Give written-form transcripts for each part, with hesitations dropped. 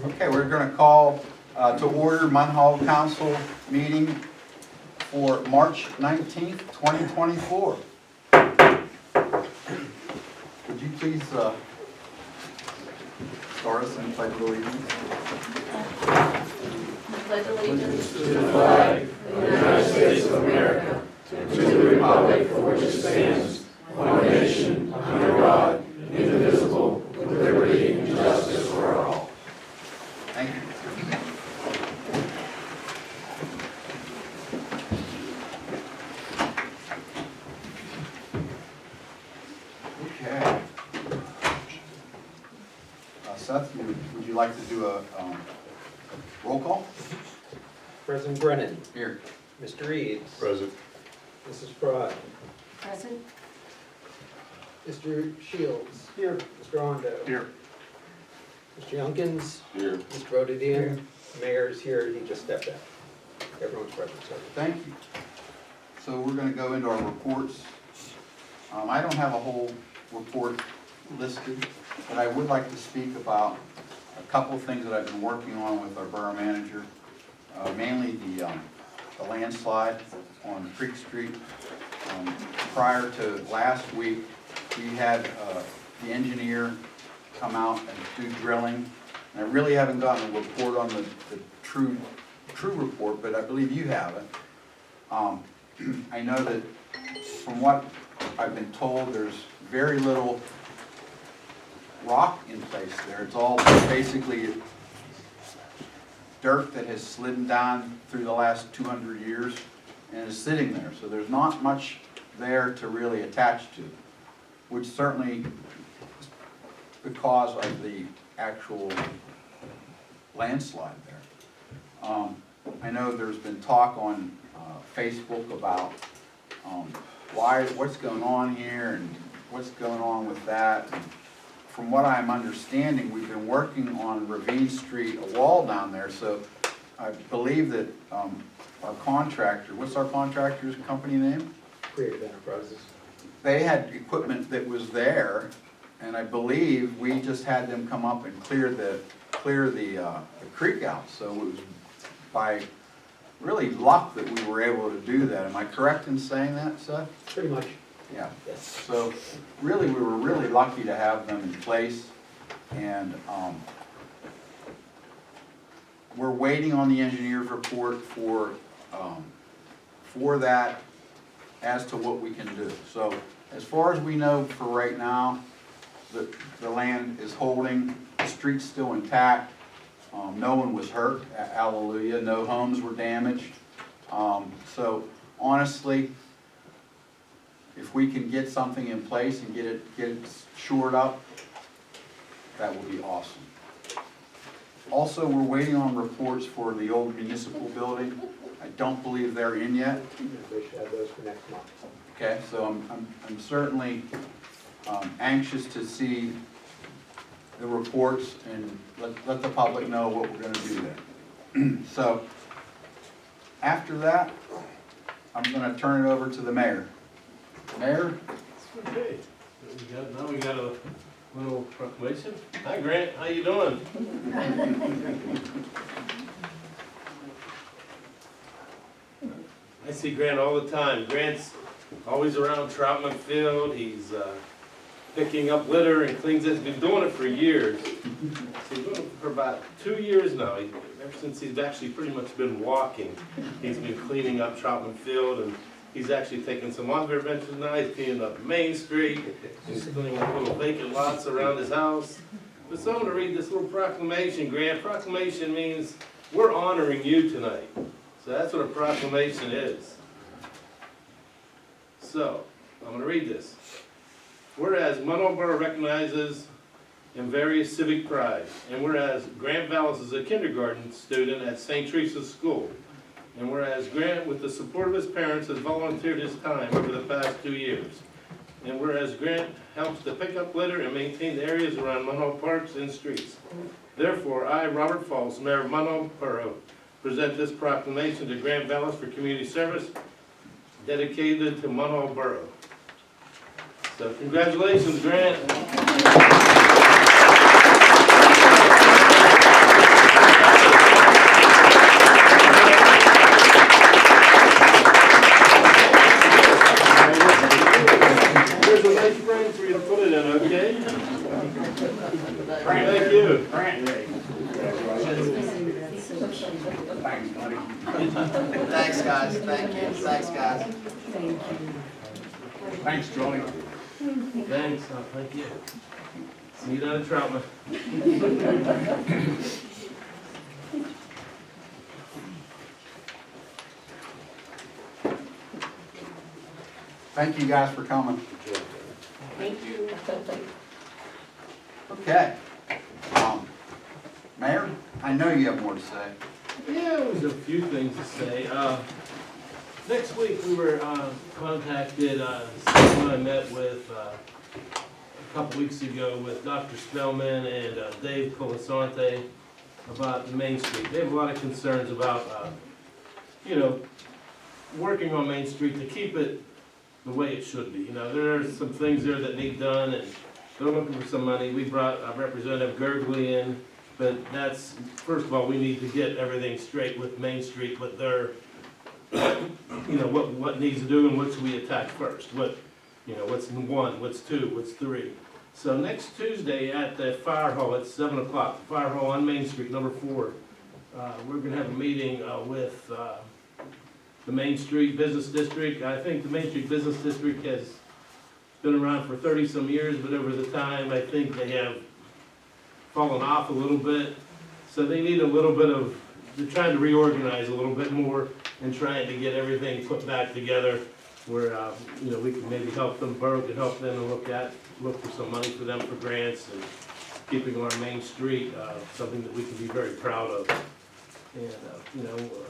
Okay, we're going to call to order Munhall Council meeting for March 19th, 2024. Would you please start us in pledge of allegiance? Pledge allegiance to the flag of the United States of America, and to the republic for which it stands, one nation, under God, indivisible, with liberty and justice for all. Thank you. Okay. Seth, would you like to do a roll call? President Brennan. Here. Mr. Eads. Present. Mrs. Fry. present. Mr. Shields. Here. Mr. Rondo. Here. Mr. Youngkins. Here. Mr. Bodadian. Mayor's here, he just stepped out. Everyone's present, so. Thank you. So we're going to go into our reports. I don't have a whole report listed, but I would like to speak about a couple of things that I've been working on with our borough manager, mainly the landslide on Creek Street. Prior to last week, we had the engineer come out and do drilling. And I really haven't gotten a report on the true report, but I believe you have it. I know that from what I've been told, there's very little rock in place there. It's all basically dirt that has slidden down through the last 200 years and is sitting there. So there's not much there to really attach to, which certainly is because of the actual landslide there. I know there's been talk on Facebook about what's going on here and what's going on with that. And from what I'm understanding, we've been working on Ravine Street, a wall down there, so I believe that our contractor, what's our contractor's company name? Creative Enterprises. They had equipment that was there, and I believe we just had them come up and clear the creek out. So it was by really luck that we were able to do that. Am I correct in saying that, Seth? Pretty much, Yeah. yes. So really, we were really lucky to have them in place, and we're waiting on the engineer's report for that as to what we can do. So as far as we know for right now, the land is holding, the street's still intact. No one was hurt, hallelujah, no homes were damaged. So honestly, if we can get something in place and get it shored up, that would be awesome. Also, we're waiting on reports for the old municipal building. I don't believe they're in yet. They should have those for next month. Okay, so I'm certainly anxious to see the reports and let the public know what we're going to do there. So after that, I'm going to turn it over to the mayor. Mayor? Okay. Now we got a little proclamation. Hi Grant, how you doing? I see Grant all the time. Grant's always around Troutman Field. He's picking up litter and cleans it. He's been doing it for years. So he's doing it for about 2 years now. Ever since he's actually pretty much been walking, he's been cleaning up Troutman Field, and he's actually taking some other adventures now. He's cleaning up Main Street. He's cleaning up little vacant lots around his house. But so I'm going to read this little proclamation, Grant. Proclamation means we're honoring you tonight. So that's what a proclamation is. So, I'm going to read this. Whereas Munhall Borough recognizes in various civic pride, and whereas Grant Vallis is a kindergarten student at St. Teresa's School, and whereas Grant, with the support of his parents, has volunteered his time over the past 2 years, and whereas Grant helps to pick up litter and maintain the areas around Munhall parks and streets. Therefore, I, Robert Falls, Mayor of Munhall Borough, present this proclamation to Grant Vallis for community service dedicated to Munhall Borough. So congratulations, Grant. Thanks, buddy. Thanks, guys, thank you, thanks, guys. Thanks, Johnny. Thanks, thank you. See you down at Troutman. Thank you guys for coming. Thank you. Okay. Mayor, I know you have more to say. Yeah, there's a few things to say. Next week, we were contacted, Steve and I met with, a couple weeks ago with Dr. Spellman and Dave Colasante about the Main Street. They have a lot of concerns about, working on Main Street to keep it the way it should be. You know, there are some things there that need done, and they're looking for some money. We brought Representative Gergley in, but that's, first of all, we need to get everything straight with Main Street, with their, what needs to do and what should we attack first. What's one, what's two, what's three. So next Tuesday at the fire hall at 7 o'clock, the fire hall on Main Street, number 4, we're gonna have a meeting with the Main Street Business District. I think the Main Street Business District has been around for 30-some years, but over the time, I think they have fallen off a little bit. So they need a little bit of, they're trying to reorganize a little bit more and trying to get everything put back together where, we can maybe help them, borough can help them and look for some money for them for grants and keeping our Main Street, something that we can be very proud of. And,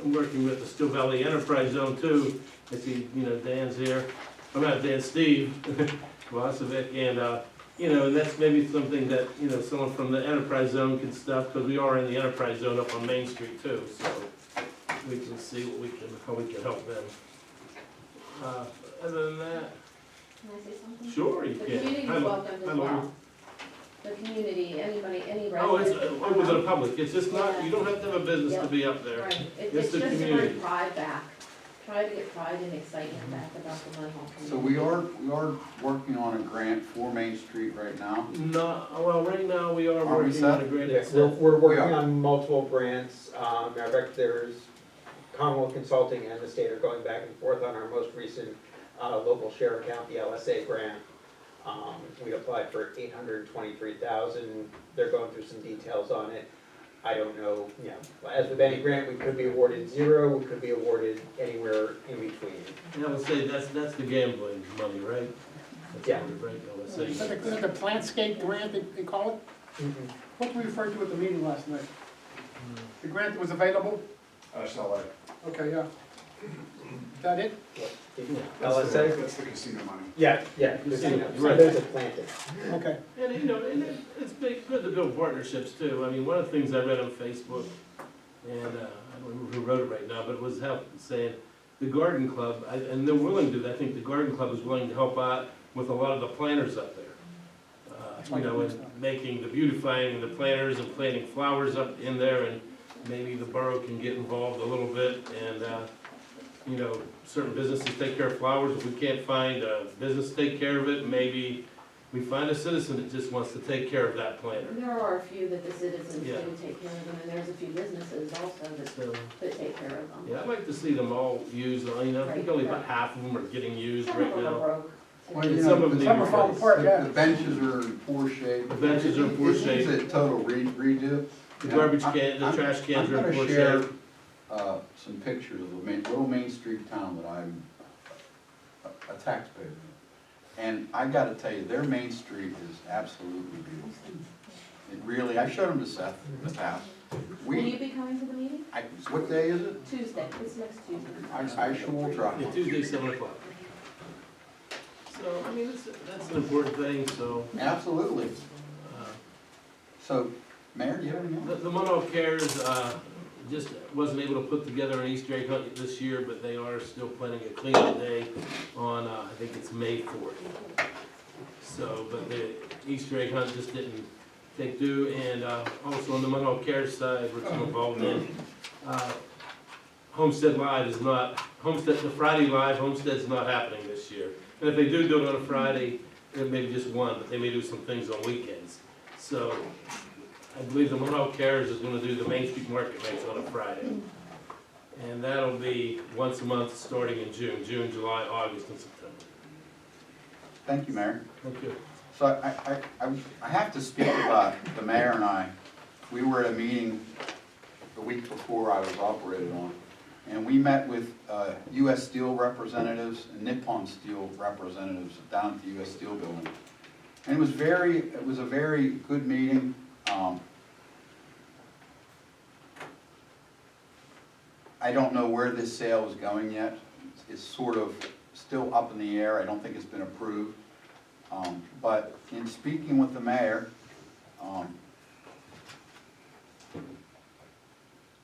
I'm working with the Still Valley Enterprise Zone too. I see, Dan's here. I'm not Dan, Steve Vasovic, and that's maybe something that, someone from the Enterprise Zone can stuff, because we are in the Enterprise Zone up on Main Street too, so we can see how we can help them. Other than that, Can I say something? sure, you The can. community's Hi, Lou. welcome as Hi, Lou. well. The community, anybody, any resident. Oh, it's can come open to the up. public, it's just not, you don't have to have a business to be up there. Right, It's it's the just to community. bring pride back. Try to get pride and excitement back about the Munhall community. So we are working on a grant for Main Street right now. No, well, right now, we are Are we working on set? a grant. Yes, we're working Yeah. on multiple grants. There's Commonwealth Consulting and the state are going back and forth on our most recent local share account, the LSA grant. We applied for $823,000. They're going through some details on it. I don't know, as with any grant, we could be awarded 0, we could be awarded anywhere in between. And I would say that's the gambling money, right? That's Yeah. what it- right, I would Is say. that the Plantscape grant they call it? What we referred to at the meeting last night? The grant that was available? SLA. Okay, yeah. Is that it? LSA? That's the casino money. Yeah, Casino, so right. there's a planted. Okay. And it's good to build partnerships too. I mean, one of the things I read on Facebook, and I don't remember who wrote it right now, but it was saying the garden club, and they're willing to do that. I think the garden club is willing to help out with a lot of the planters up there. And making the beautifying the planters and planting flowers up in there, and maybe the borough can get involved a little bit, and certain businesses take care of flowers. If we can't find a business to take care of it, maybe we find a citizen that just wants to take care of that planter. There are a few that the citizens Yeah. do take care of them, and there's a few businesses also So, that take care of them. yeah, I'd like to see them all used, I think only about half of them are getting used Some right of them are now. broke. Well, And you some know, of them the- need Some are falling replaced. apart, yeah. The benches are in poor shape. The benches are in poor It needs shape. a total redo. The garbage can, the trash cans are in poor I'm gonna share, shape. some pictures of a little Main Street town that I'm a taxpayer in. And I gotta tell you, their Main Street is absolutely beautiful. It really, I showed them to Seth in the past. Will you be coming to the meeting? What day is it? Tuesday, it's next Tuesday. I sure will try. Yeah, Tuesday, 7 o'clock. So, I mean, that's an important thing, so, Absolutely. uh, So, Mayor, do you have anything else? the Munhall Cares, just wasn't able to put together an Easter egg hunt this year, but they are still planning a cleanup day on, I think it's May 4th. So, but the Easter egg hunt just didn't take due, and, also on the Munhall Cares side, which I'm involved in, Homestead Live is not, the Friday Live, Homestead's not happening this year. And if they do it on a Friday, it may be just one, but they may do some things on weekends. So, I believe the Munhall Cares is gonna do the Main Street Market nights on a Friday. And that'll be once a month, starting in June, July, August, and September. Thank you, Mayor. Thank you. So I have to speak about the mayor and I. We were at a meeting the week before I was operated on, and we met with U.S. Steel representatives and Nippon Steel representatives down at the U.S. Steel building. And it was a very good meeting. I don't know where this sale is going yet. It's sort of still up in the air. I don't think it's been approved. But in speaking with the mayor,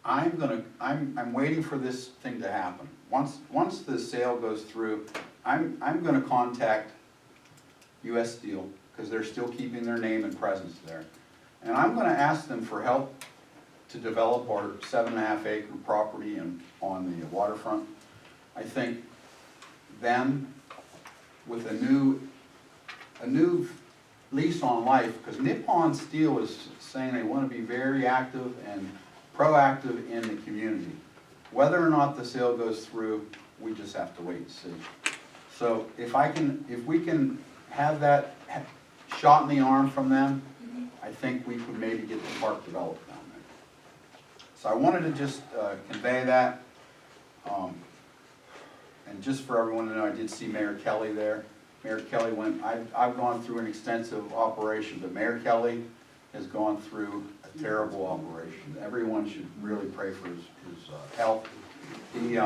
I'm waiting for this thing to happen. Once the sale goes through, I'm gonna contact U.S. Steel, because they're still keeping their name and presence there. And I'm gonna ask them for help to develop our 7.5 acre property on the waterfront. I think them with a new lease on life, because Nippon Steel is saying they want to be very active and proactive in the community. Whether or not the sale goes through, we just have to wait and see. So if we can have that shot in the arm from them, I think we could maybe get the park developed down there. So I wanted to just convey that. And just for everyone to know, I did see Mayor Kelly there. Mayor Kelly I've gone through an extensive operation, but Mayor Kelly has gone through a terrible operation. Everyone should really pray for his health. He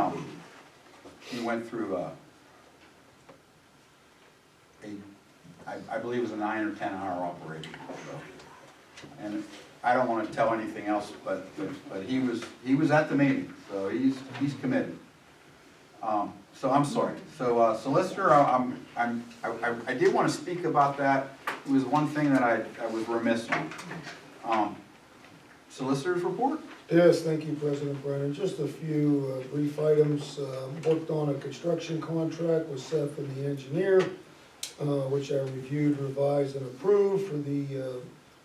went through I believe it was a 9 or 10 hour operation. So. And I don't want to tell anything else, but he was at the meeting, so he's committed. So I'm sorry. So solicitor, I did want to speak about that. It was one thing that I was remiss on. Solicitor's report? Yes, thank you, President Brennan. Just a few brief items. Worked on a construction contract with Seth and the engineer, which I reviewed, revised, and approved for the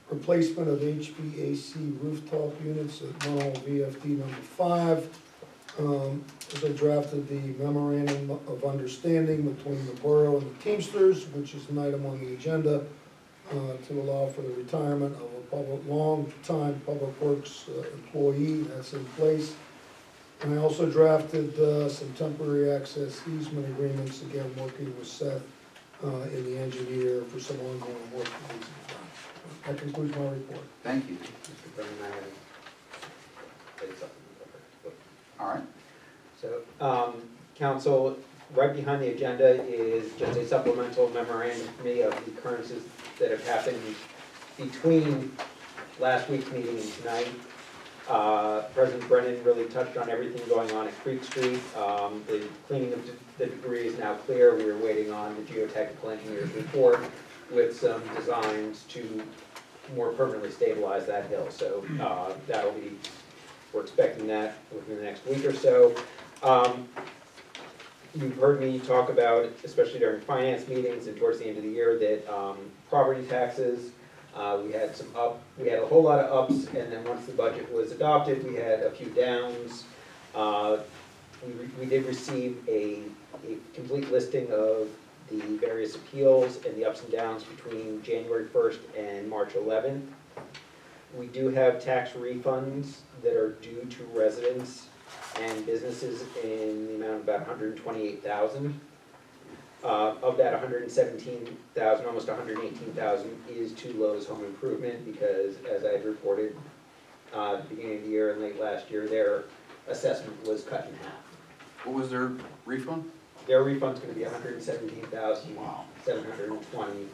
replacement of HVAC rooftop units at Munhall VFD number 5. As I drafted the memorandum of understanding between the borough and the Teamsters, which is an item on the agenda, to allow for the retirement of a long-time public works employee. That's in place. And I also drafted some temporary access easement agreements, again, working with Seth and the engineer for some ongoing work that needs to be done. That concludes my report. Thank you. Mr. Brennan, I have something. All right. So, council, right behind the agenda is just a supplemental memorandum for me of the occurrences that have happened between last week's meeting and tonight. President Brennan really touched on everything going on at Creek Street. The cleaning of the debris is now clear. We are waiting on the geotechnical engineer's report with some designs to more permanently stabilize that hill. So that'll be, we're expecting that within the next week or so. You've heard me talk about, especially during finance meetings and towards the end of the year, that property taxes, we had a whole lot of ups, and then once the budget was adopted, we had a few downs. We did receive a complete listing of the various appeals and the ups and downs between January 1st and March 11th. We do have tax refunds that are due to residents and businesses in the amount of about $128,000. Of that, $117,000, almost $118,000 is to Lowe's Home Improvement because, as I had reported at the beginning of the year and late last year, their assessment was cut in half. What was their refund? Their refund's going to be $117,720,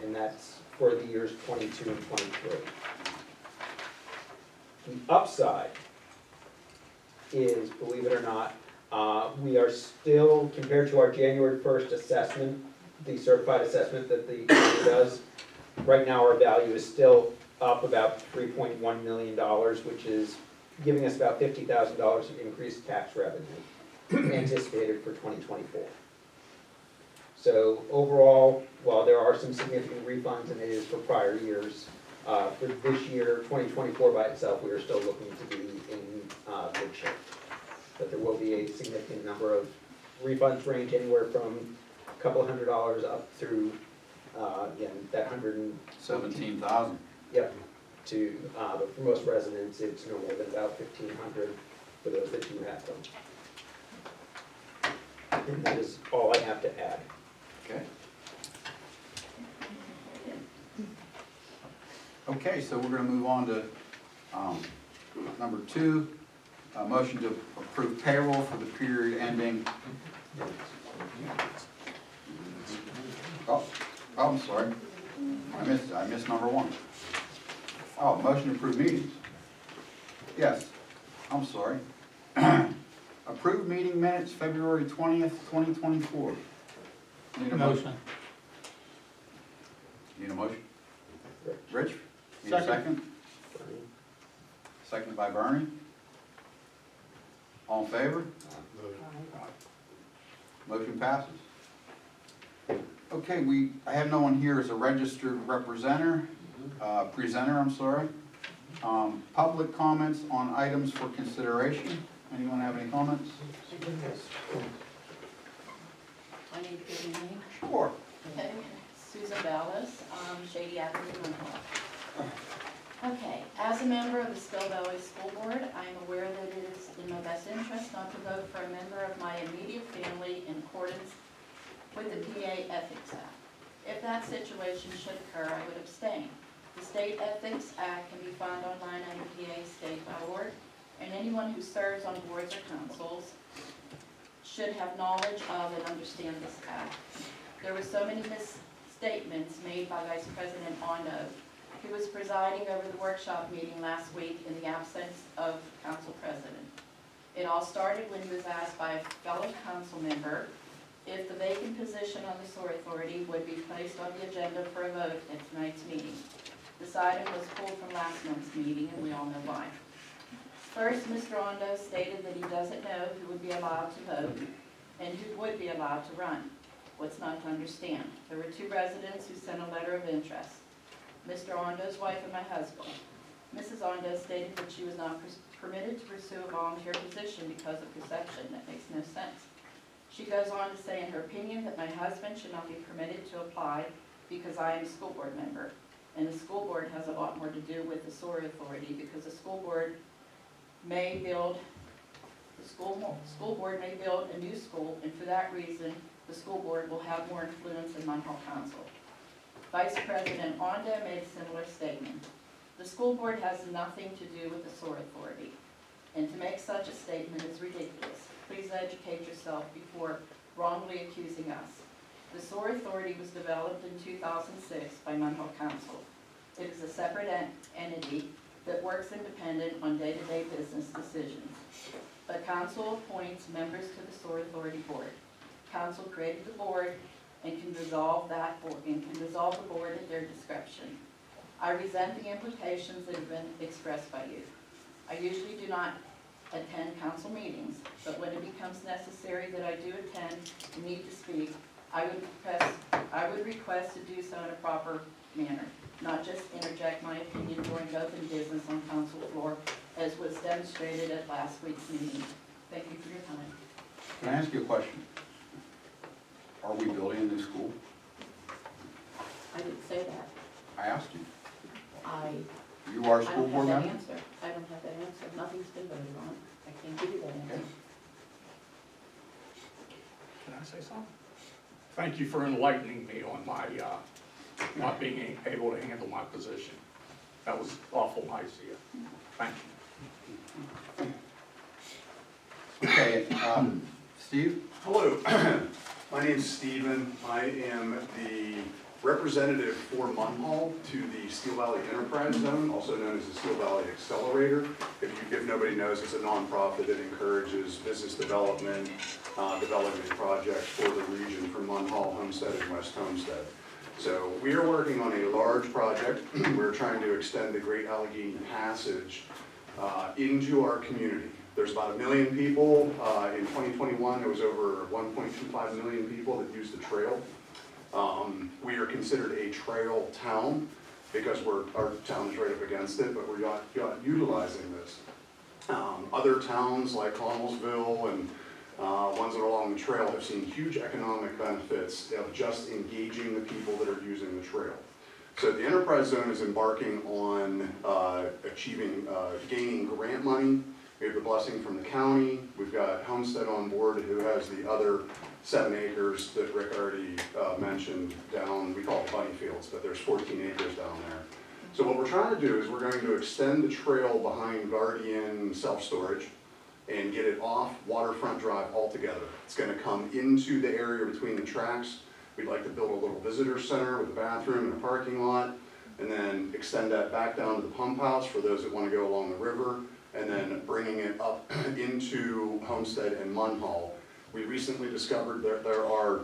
and that's for the years 22 and 23. The upside is, believe it or not, we are still, compared to our January 1st assessment, the certified assessment that the county does, right now our value is still up about $3.1 million, which is giving us about $50,000 of increased tax revenue anticipated for 2024. So overall, while there are some significant refunds, and it is for prior years, for this year, 2024 by itself, we are still looking to be in good shape. but there will be a significant number of refunds, range anywhere from a couple $100 up through, again, that 17,000. Yep, but for most residents, it's no more than about 1,500 for those that do have them. And that is all I have to add. Okay. Okay, so we're gonna move on to, number 2, a motion to approve payroll for the period ending. Oh, I'm sorry. I missed number 1. Oh, motion to approve meetings. Yes, I'm sorry. Approved meeting minutes, February 20th, 2024. Need a motion? Need a motion? Rich? Need a second? Seconded by Bernie. All in favor? Motion passes. Okay, I have no one here as a registered presenter, I'm sorry. Public comments on items for consideration. Anyone have any comments? I need to give you a name. Sure. Okay, Susan Ballas, Shady Avenue, Munhall. Okay, as a member of the Still Valley School Board, I am aware that it is in my best interest not to vote for a member of my immediate family in accordance with the PA Ethics Act. If that situation should occur, I would abstain. The State Ethics Act can be found online under pastate.org, and anyone who serves on boards or councils should have knowledge of and understand this act. There were so many misstatements made by Vice President Ondo, who was presiding over the workshop meeting last week in the absence of council president. It all started when he was asked by a fellow council member if the vacant position on the sewer authority would be placed on the agenda for a vote at tonight's meeting. This item was pulled from last month's meeting, and we all know why. First, Mr. Ondo stated that he doesn't know who would be allowed to vote and who would be allowed to run. What's not to understand? There were 2 residents who sent a letter of interest. Mr. Ondo's wife and my husband. Mrs. Ondo stated that she was not permitted to pursue a volunteer position because of perception. That makes no sense. She goes on to say in her opinion that my husband should not be permitted to apply because I am a school board member. And the school board has a lot more to do with the sewer authority because the school board may build, school board may build a new school, and for that reason, the school board will have more influence in Munhall Council. Vice President Ondo made a similar statement. The school board has nothing to do with the sewer authority, and to make such a statement is ridiculous. Please educate yourself before wrongly accusing us. The sewer authority was developed in 2006 by Munhall Council. It is a separate entity that works independent on day-to-day business decisions. But council appoints members to the sewer authority board. Council created the board and can dissolve the board at their discretion. I resent the implications that have been expressed by you. I usually do not attend council meetings, but when it becomes necessary that I do attend and need to speak, I would request to do so in a proper manner, not just interject my opinion during open business on council floor, as was demonstrated at last week's meeting. Thank you for your time. Can I ask you a question? Are we building a new school? I didn't say that. I asked you. You I are a school don't board have that member? answer. I don't have that answer. Nothing's been voted on. I can't give you that answer. Can I say something? Thank you for enlightening me on my, not being able to handle my position. That was awful nice of you. Thank you. Okay, Steve? Hello, my name's Stephen. I am the representative for Munhall to the Steel Valley Enterprise Zone, also known as the Steel Valley Accelerator. If nobody knows, it's a nonprofit that encourages business development projects for the region from Munhall, Homestead, and West Homestead. So we are working on a large project. We're trying to extend the Great Allegheny Passage into our community. There's about 1 million people. In 2021, there was over 1.25 million people that used the trail. We are considered a trail town because our town is right up against it, but we're not utilizing this. Other towns like Connellsville and ones that are along the trail have seen huge economic benefits of just engaging the people that are using the trail. So the enterprise zone is embarking on gaining grant money. We have the blessing from the county. We've got Homestead on board, who has the other 7 acres that Rick already mentioned down, we call it bunny fields, but there's 14 acres down there. So what we're trying to do is we're going to extend the trail behind Guardian self-storage and get it off Waterfront Drive altogether. It's going to come into the area between the tracks. We'd like to build a little visitor center with a bathroom and a parking lot, and then extend that back down to the pump house for those that want to go along the river, and then bringing it up into Homestead and Munhall. We recently discovered that there are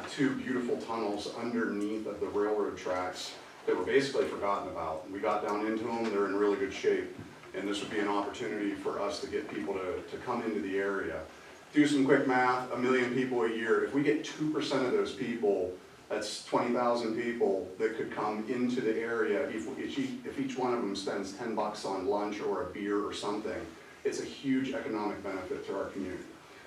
2 beautiful tunnels underneath of the railroad tracks that were basically forgotten about. We got down into them, they're in really good shape, and this would be an opportunity for us to get people to come into the area. Do some quick math, 1 million people a year. If we get 2% of those people, that's 20,000 people that could come into the area. If each one of them spends $10 on lunch or a beer or something, it's a huge economic benefit to our community.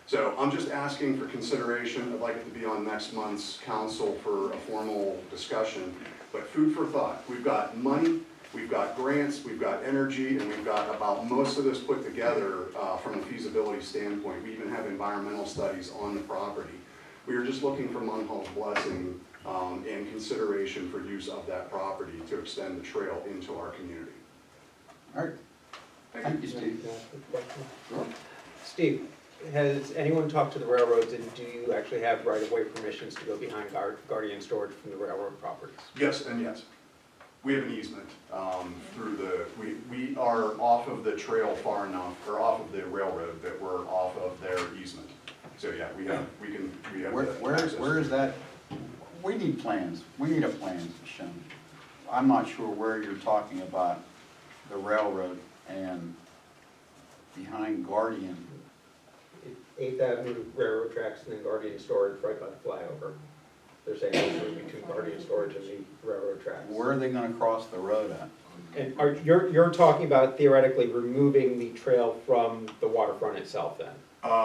So I'm just asking for consideration. I'd like it to be on next month's council for a formal discussion. But food for thought. We've got money, we've got grants, we've got energy, and we've got about most of this put together from a feasibility standpoint. We even have environmental studies on the property. We are just looking for Munhall's blessing and consideration for use of that property to extend the trail into our community. All right, thank you, Steve. Sure. Steve, has anyone talked to the railroads, and do you actually have right-of-way permissions to go behind Guardian storage from the railroad properties? Yes and yes. We have an easement through we are off of the trail far enough, or off of the railroad, that we're off of their easement. So yeah, we have Where is that? We need plans. We need a plan shown. I'm not sure where you're talking about the railroad and behind Guardian. 8th Avenue railroad tracks and then Guardian storage right by the flyover. They're saying it's between Guardian storage and the railroad tracks. Where are they gonna cross the road at? And you're talking about theoretically removing the trail from the waterfront itself then?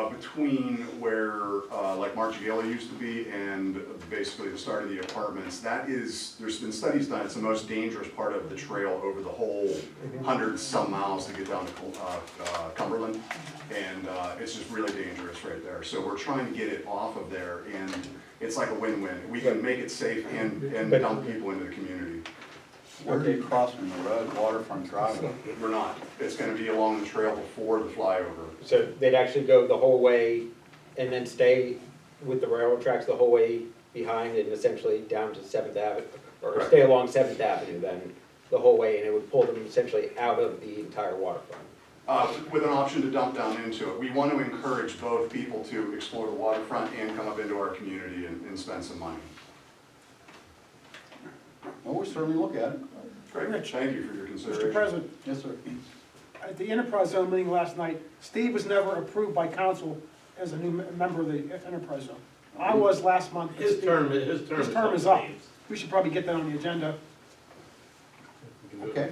Between where like Marchigala used to be and basically the start of the apartments, there's been studies done, it's the most dangerous part of the trail over the whole 100-some miles to get down to Cumberland, and it's just really dangerous right there. So we're trying to get it off of there, and it's like a win-win. We can make it safe and dump people into the community. Where are they crossing the road, Waterfront Drive? We're not. It's gonna be along the trail before the flyover. So they'd actually go the whole way and then stay with the railroad tracks the whole way behind and essentially down to 7th Avenue, or Correct. stay along 7th Avenue then the whole way, and it would pull them essentially out of the entire waterfront. With an option to dump down into it. We want to encourage both people to explore the waterfront and come up into our community and spend some money. Well, we'll certainly look at it. Great, thank you for your consideration. Mr. President, Yes, sir. at the enterprise zone meeting last night, Steve was never approved by council as a new member of the enterprise zone. I was last month. but His Steve- term is up. We should probably get that on the agenda. Okay.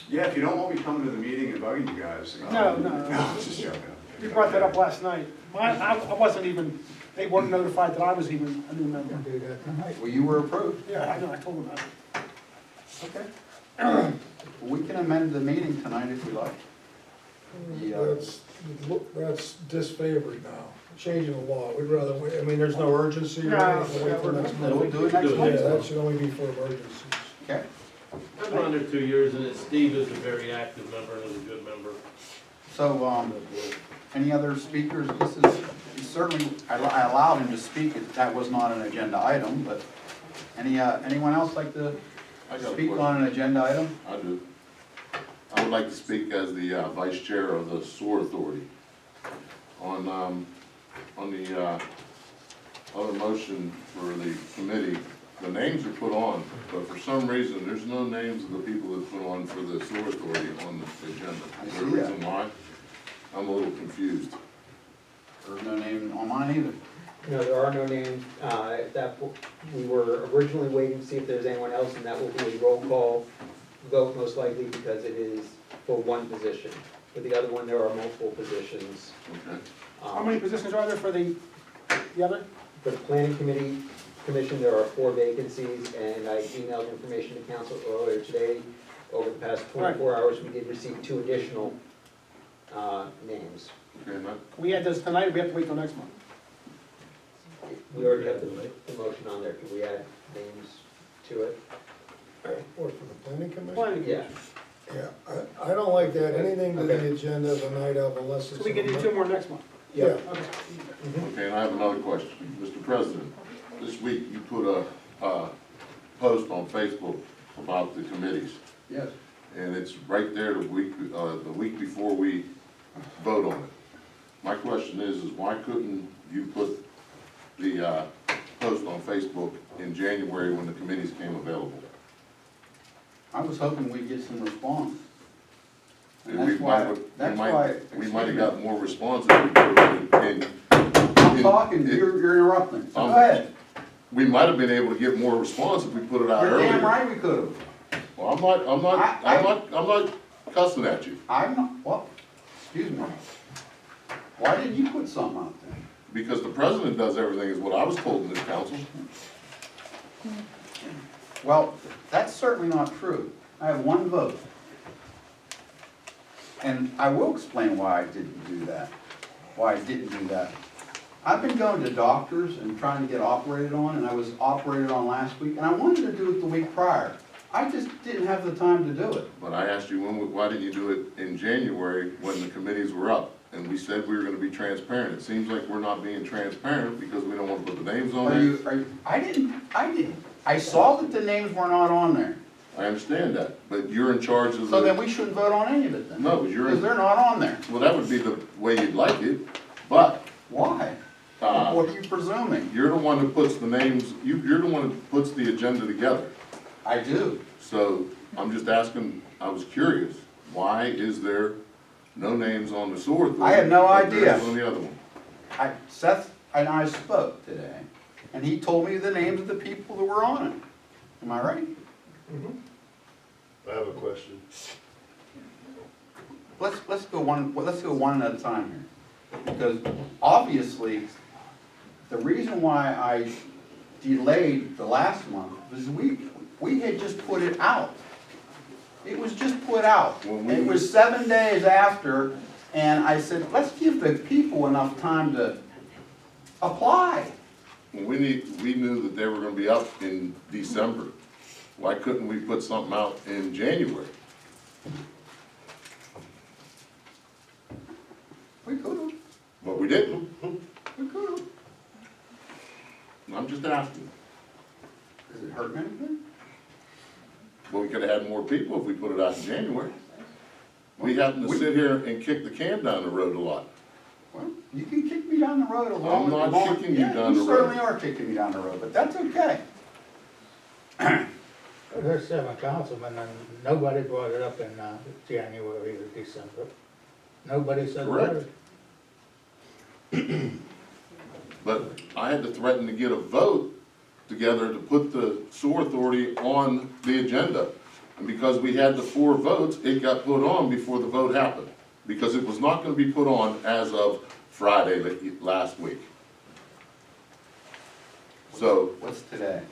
Yeah, if you don't want me coming to the meeting and bugging you guys. No. Just joking. You brought that up last night. I wasn't even, they weren't notified that I was even a new member. All right, well, you were approved. Yeah, I know, I told them that. Okay. Well, we can amend the meeting tonight if we like. That's disfavored now, changing the law. We'd rather, I mean, there's no urgency or No, anything. Wait till next Then we'll month. do it next Yeah, month. that should only be for emergencies. Okay. I've been under 2 years, and Steve is a very active member and is a good member. So, any other speakers? This is, certainly, I allowed him to speak, that was not an agenda item, but anyone else like to speak on an agenda item? I do. I would like to speak as the vice chair of the sewer authority. On the other motion for the committee, the names are put on, but for some reason, there's no names of the people that put on for the sewer authority on the agenda. Is there a reason why? I'm a little confused. There's no name on mine either. No, there are no names. We were originally waiting to see if there's anyone else, and that will be a roll call vote most likely because it is for one position For the other one, there are multiple positions. Okay. How many positions are there for the other? For the planning commission, there are 4 vacancies, and I emailed information to council earlier today. Over the past 24 hours, we did receive 2 additional names. Okay, now, We had this tonight, or we have to wait till next month? We already have the motion on there, can we add names to it? Or for the planning commission? Planning Yeah. commission. Yeah, I don't like that, anything to the agenda the night of unless it's. So we can do 2 more next month? Yeah. Okay. okay, and I have another question. Mr. President, this week you put a post on Facebook about the committees. Yes. And it's right there the week before we vote on it. My question is why couldn't you put the post on Facebook in January when the committees came available? I was hoping we'd get some response. And And we that's why, we might have got more response if we put it in. I'm talking, you're interrupting, so go ahead. We might have been able to get more response if we put it out You're damn earlier. right we could've. Well, I'm not cussing at you, I'm not, well, excuse me. Why didn't you put something out there? because the president does everything is what I was told in this council. Well, that's certainly not true. I have 1 vote. And I will explain why I didn't do that, I've been going to doctors and trying to get operated on, and I was operated on last week, and I wanted to do it the week prior. I just didn't have the time to do it. But I asked you, why didn't you do it in January when the committees were up? And we said we were gonna be transparent. It seems like we're not being transparent because we don't wanna put the names on there. I saw that the names were not on there. I understand that, but you're in charge of So then the, we shouldn't vote on any of it then. no, you're, Because they're not on there. well, that would be the way you'd like it, but, Why? uh, What are you presuming? you're the one who puts the names, you're the one who puts the agenda together. I do. So I'm just asking, I was curious, why is there no names on the sewer authority? I have no but there idea. is on the other one? Seth and I spoke today, and he told me the names of the people that were on it. Am I right? I have a question. Let's go one at a time here. Because obviously, the reason why I delayed the last month was we had just put it out. It was just put out. It was 7 days after, and I said, let's give the people enough time to apply. Well, we knew that they were gonna be up in December. Why couldn't we put something out in January? We could've, But we didn't. we could've. I'm just asking. Does it hurt anything? Well, we could've had more people if we put it out in January. We happen to sit here and kick the can down the road a lot. Well, you can kick me down the road a long, I'm not long- kicking you yeah, down the You road. certainly are kicking me down the road, but that's okay. There's 7 councilmen, and nobody brought it up in January or December. Nobody said a Correct. word. But I had to threaten to get a vote together to put the sewer authority on the agenda. And because we had the 4 votes, it got put on before the vote happened. Because it was not gonna be put on as of Friday last week. So, What's today?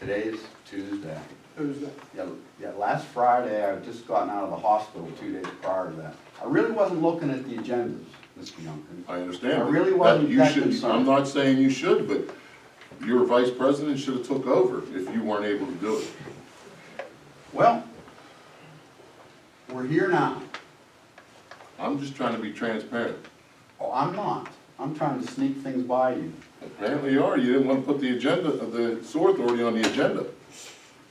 Today is Tuesday. Tuesday. Yeah, last Friday, I had just gotten out of the hospital 2 days prior to that. I really wasn't looking at the agendas, Mr. Youngkin. I understand. I really but wasn't you that should- concerned. I'm not saying you should, but your vice president should have took over if you weren't able to do it. Well, we're here now. I'm just trying to be transparent. Oh, I'm not. I'm trying to sneak things by you. Apparently you are. You didn't want to put the agenda, the sewer authority on the agenda.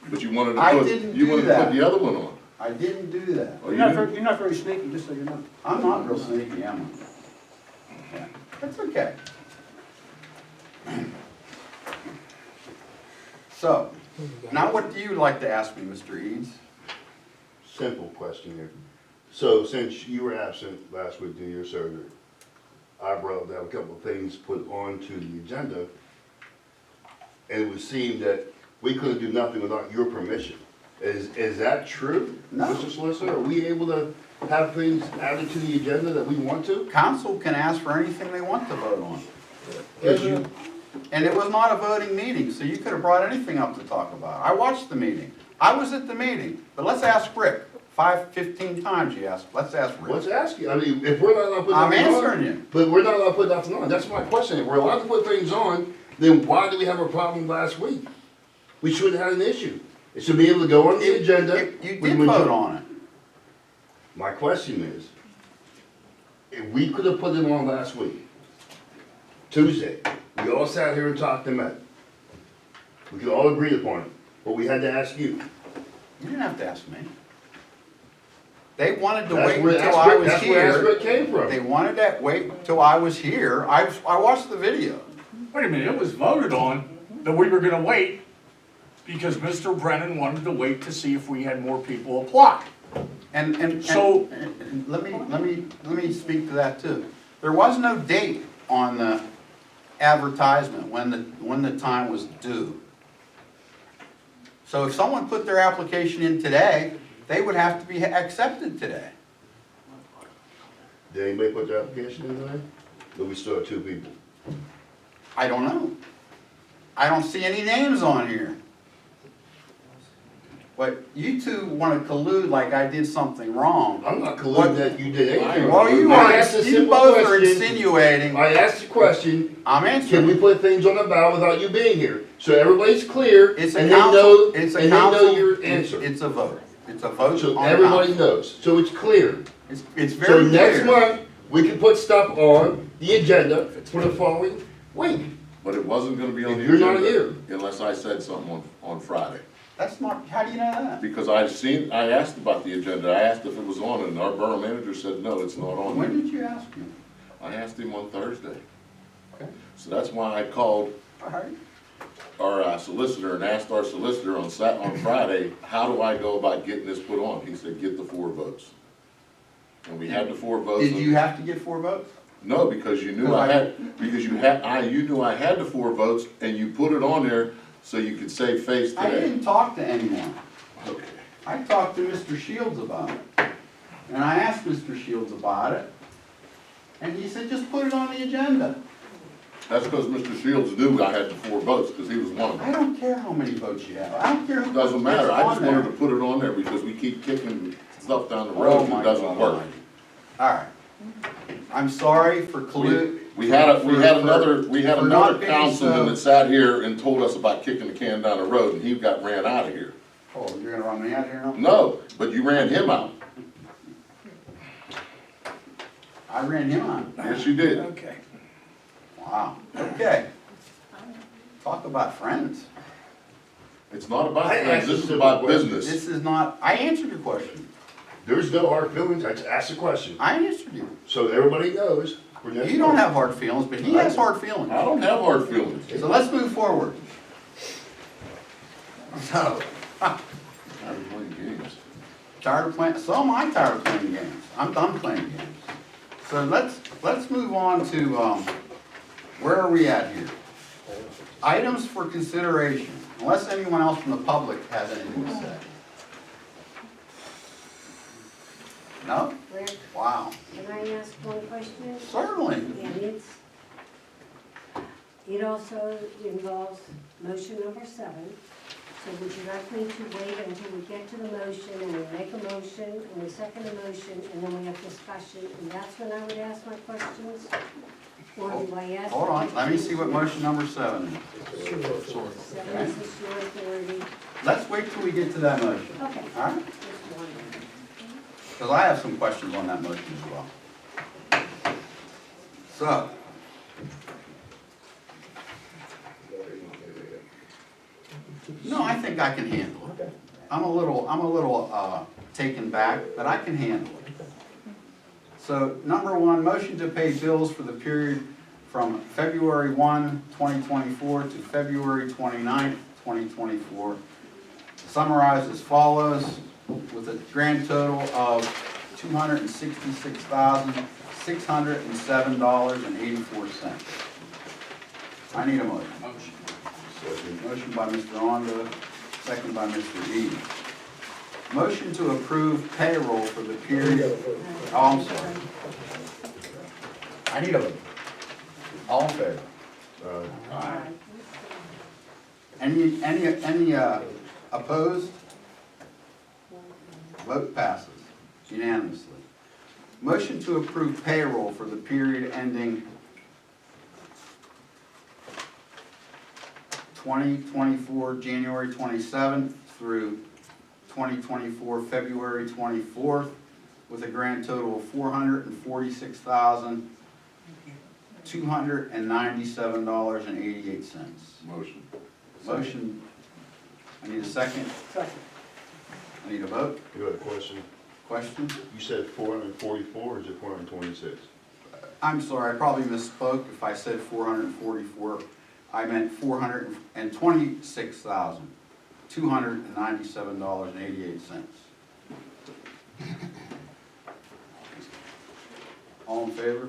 But you wanted to I put, didn't you do wanted to put that. the other one on. I didn't do that. Oh, you You're not very sneaky, just so you know. I'm not real sneaky, am I? Yeah, that's okay. So, now what do you like to ask me, Mr. Eads? Simple question here. So since you were absent last week due to your surgery, I brought down a couple of things put onto the agenda. And it would seem that we couldn't do nothing without your permission. Is that true, No. Mr. Solicitor? Are we able to have things added to the agenda that we want to? Council can ask for anything they want to vote on. Yes. And it was not a voting meeting, so you could have brought anything up to talk about. I watched the meeting. I was at the meeting, but let's ask Rick. 15 times you asked, let's ask Rick. Let's ask you, I mean, if we're not allowed to put I'm nothing on. answering you. But we're not allowed to put nothing on, that's my question. If we're allowed to put things on, then why did we have a problem last week? We shouldn't have had an issue. It should be able to go on the agenda. You with did major- vote on it. My question is, if we could have put them on last week, Tuesday, we all sat here and talked them out. We could all agree upon it, but we had to ask you. You didn't have to ask me. They wanted to That's wait where- until that's I where- was that's where here. it came from. They wanted to wait until I was here. I watched the video. Wait a minute, it was voted on that we were gonna wait because Mr. Brennan wanted to wait to see if we had more people apply. And So- let me speak to that too. There was no date on the advertisement when the time was due. So if someone put their application in today, they would have to be accepted today. Did anybody put their application in today? But we still have 2 people. I don't know. I don't see any names on here. But you two want to collude like I did something wrong. I'm not colluding that you did anything. Well, you I are, asked a you simple both are question. insinuating. I asked the question, I'm can answering. we put things on the ballot without you being here? So everybody's clear and It's they a know, council, and it's they a know council, your answer. it's a vote. It's a vote So on everybody council. knows, so it's clear. It's So very next clear. month, we can put stuff on the agenda for the following week. But it wasn't gonna be on the If you're not agenda unless I said something on Friday. That's not, how do you know that? Because I asked about the agenda, I asked if it was on, and our borough manager said, no, it's not on there. When did you ask me? I asked him on Thursday. Okay. So that's why I called All right. our solicitor and asked our solicitor on Friday, how do I go about getting this put on? He said, get the 4 votes. And we had the 4 votes. Did you have to get 4 votes? No, because you knew you knew I had the 4 votes, and you put it on there so you could save face I today. didn't talk to anyone. Okay. I talked to Mr. Shields about it. And I asked Mr. Shields about it. And he said, just put it on the agenda. That's because Mr. Shields knew I had the 4 votes, because he was one of them. I don't care how many votes you have. I don't care who Doesn't puts matter, this I on just wanted to there. put it on there because we keep kicking stuff down the Oh road and my it doesn't God. work. All right. I'm sorry for We had another for not being councilman so- that sat here and told us about kicking the can down the road, and he got ran out of here. Oh, you're gonna run me out here now? No, but you ran him out. I ran him out. Yes, you did. Okay. Wow, okay. Talk about friends. It's not about I friends, asked this a is simple about question. business. This is not, I answered your question. There's no hard feelings, I just asked a question. I answered you. So everybody knows. for next You don't month. have hard feelings, but he has hard feelings. I don't have hard feelings. So let's move forward. So, I'm playing games. tired of playing, so am I tired of playing games. I'm done playing games. So let's move on to, where are we at here? Items for consideration, unless anyone else from the public has anything to say. No? Rick, Wow, can I ask one question? certainly. And it also involves motion number 7. So would you like me to wait until we get to the motion and we make a motion and we second a motion and then we have discussion and that's when I would ask my questions? Or do I ask? Hold on, let me see what motion number 7 is. 7 is the sewer authority. Let's wait till we get to that motion, Okay. all right? Just wondering. Because I have some questions on that motion as well. So. No, I think I can handle it. I'm a little taken back, but I can handle it. So, number 1, motion to pay bills for the period from February 1, 2024 to February 29, 2024. Summarized as follows, with a grand total of $266,607.84. I need a motion. Motion by Mr. Onda, second by Mr. Eby. Motion to approve payroll for the period, oh, I'm sorry. I need a vote. All in favor? Any opposed? Vote passes unanimously. Motion to approve payroll for the period ending 2024, January 27th through 2024, February 24th, with a grand total of $447,297.88. Motion. Motion, I need a second. Second. I need a vote. You had a question? Question? You said 444 or is it 426? I'm sorry, I probably misspoke. If I said 444, I meant $426,297.88. All in favor?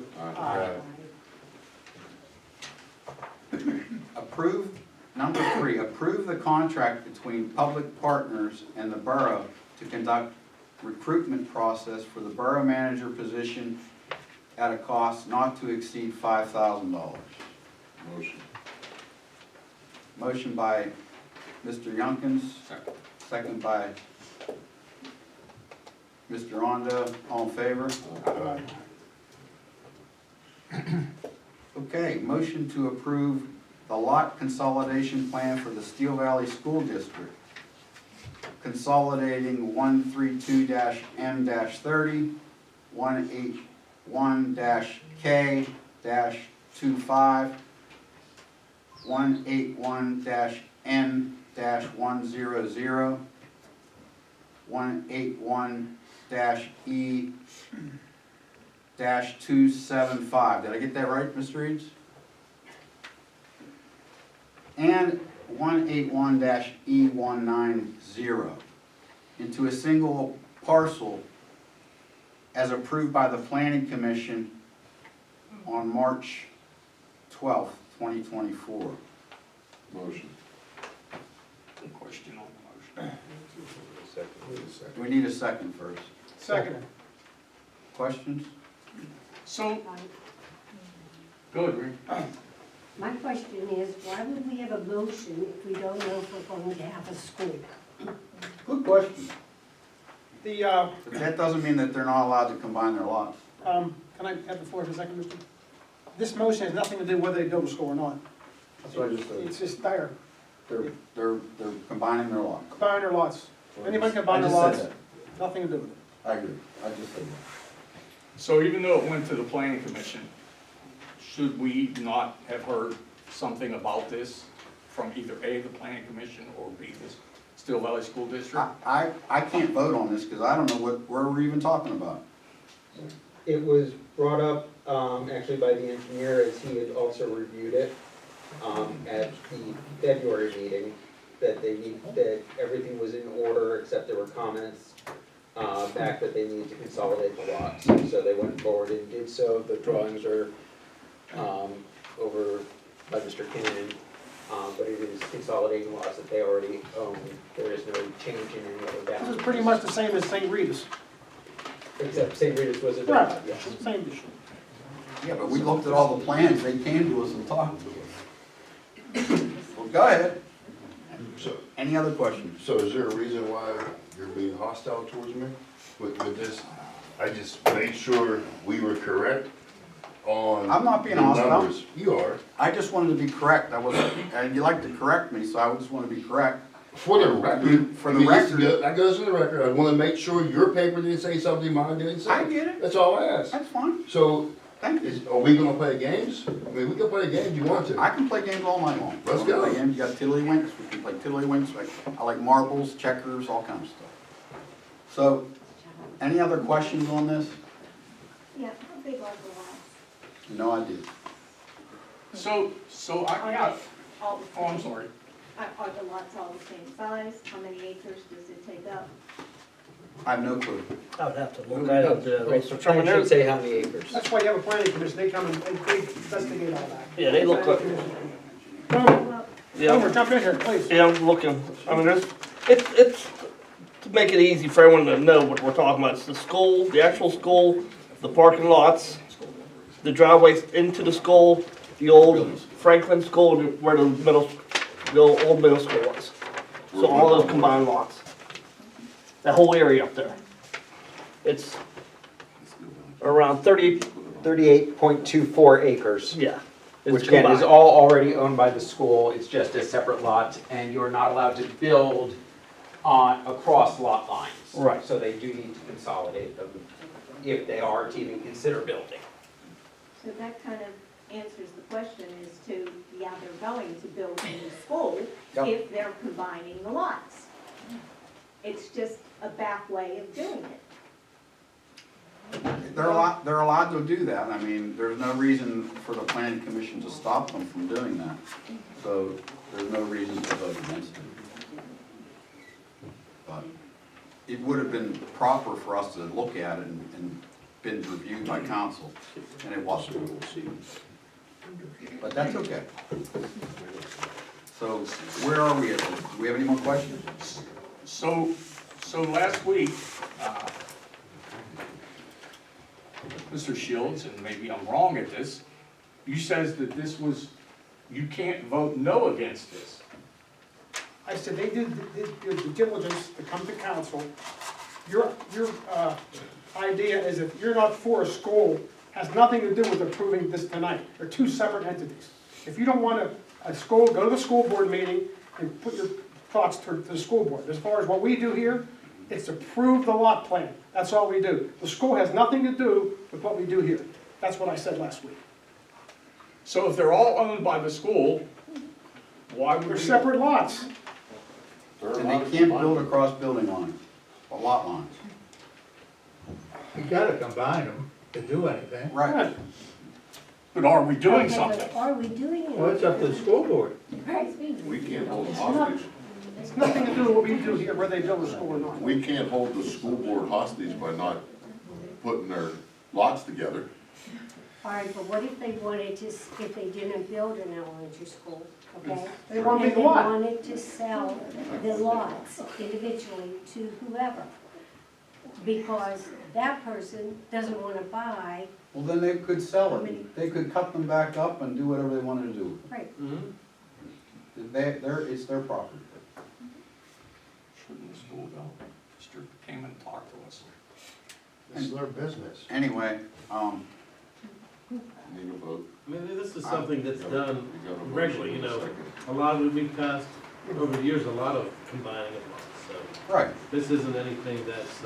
Approve, number 3, approve the contract between Public Partners and the borough to conduct recruitment process for the borough manager position at a cost not to exceed $5,000. Motion. Motion by Mr. Yunkins, second by Mr. Rondo. All in favor? Okay, motion to approve the lot consolidation plan for the Steel Valley School District, consolidating 132-M-30, 181-K-25, 181-N-100, 181-E-275. Did I get that right, Mr. Eads? And 181-E190 into a single parcel as approved by the Planning Commission on March 12th, 2024. Motion. Question on the motion. Do we need a second first? Second. Questions? So, go ahead, Green. My question is, why would we have a motion if we don't know if we're going to have a school? Good question. The, But that doesn't mean that they're not allowed to combine their lots. can I have the floor for a second, Mr.? This motion has nothing to do whether they go to school or not. That's what I just said. It's just there. They're combining their lots. Combine their lots. Anybody can combine I their just lots, said that. nothing to do with it. I agree. I just said that. So even though it went to the planning commission, should we not have heard something about this from either A, the planning commission, or B, the Steel Valley School District? I can't vote on this because I don't know where we're even talking about. It was brought up, actually by the engineer as he had also reviewed it, at the February meeting, that that everything was in order, except there were comments, back that they needed to consolidate the lots. So they went forward and did so. The drawings are, over by Mr. Cannon, but it is consolidating lots that they already own. There is no change in any other boundaries. This is pretty much the same as St. Rita's. Except St. Rita's was a Right, yes. same issue. Yeah, but we looked at all the plans. They came to us and talked to us. Well, go ahead. So, Any other questions? so is there a reason why you're being hostile towards me with this? I just made sure we were correct on I'm not being the hostile. numbers. You are. I just wanted to be correct. I wasn't, and you like to correct me, so I just want to be correct. For the record. For the I mean, this record. That goes to the record. I wanna make sure your paper didn't say something mine didn't say. I get it. That's all I asked. That's fine. So, Thank you. are we gonna play games? I mean, we can play games if you want to. I can play games all night long. Let's We can go. play games. You got tiddlywinks. We can play tiddlywinks. I like marbles, checkers, all kinds of stuff. So, any other questions on this? Yeah, how big are the lots? No idea. So I got, All the oh, I'm same? sorry. Are the lots all the same size? How many acres does it take up? I have no clue. I would have to look at it, The plan should say how many acres. That's why you have a planning commission, they come and they investigate all that. Yeah, they look Planning up. commission. Well, Homer, jump in here, please. Yeah, I'm looking, I mean, it's to make it easy for everyone to know what we're talking about, it's the school, the actual school, the parking lots, the driveways into the school, the old Franklin School, and where the old middle school was. So all those combined lots. That whole area up there. It's around 38.24 acres. Yeah. It's Which again is combined. all already owned by the school, it's just a separate lot, and you're not allowed to build across lot lines. Right. So they do need to consolidate them, if they are to even consider building. So that kind of answers the question as to, yeah, they're going to build a new school Yep. if they're combining the lots. It's just a back way of doing it. They're allowed to do that. I mean, there's no reason for the planning commission to stop them from doing that. So there's no reason to vote against it. But it would have been proper for us to look at it and been reviewed by council, and it wasn't. But that's okay. So where are we at this? Do we have any more questions? So last week, Mr. Shields, and maybe I'm wrong at this, you says that you can't vote no against this. I said they did the diligence to come to council. Your idea is if you're not for a school, has nothing to do with approving this tonight. They're two separate entities. If you don't want a school, go to the school board meeting and put your thoughts to the school board. As far as what we do here, it's approve the lot plan. That's all we do. The school has nothing to do with what we do here. That's what I said last week. So if they're all owned by the school, why would They're we? separate lots. And they can't build across building lines, or lot lines. You gotta combine them to do anything. Right. But are we doing Okay, something? but are we doing it? Well, it's up to the school board. We can't hold It's not, hostage. it's nothing to do with what we do here, whether they build a school or not. We can't hold the school board hostage by not putting their lots together. All right, but what if they wanted to, if they didn't build an elementary school, okay? They want to And make a lot. they wanted to sell the lots individually to whoever, because that person doesn't want to buy, Well, then they could sell it. They could cut them back up and do whatever they wanted to do. right? It's their property. Shouldn't the school go? Mr. came and talked to us. This is their business. Anyway, Need a vote. I mean, this is something that's done You got a motion regularly, and a second. a lot of, we've passed, over the years, a lot of combining of lots, so. right. This isn't anything that's,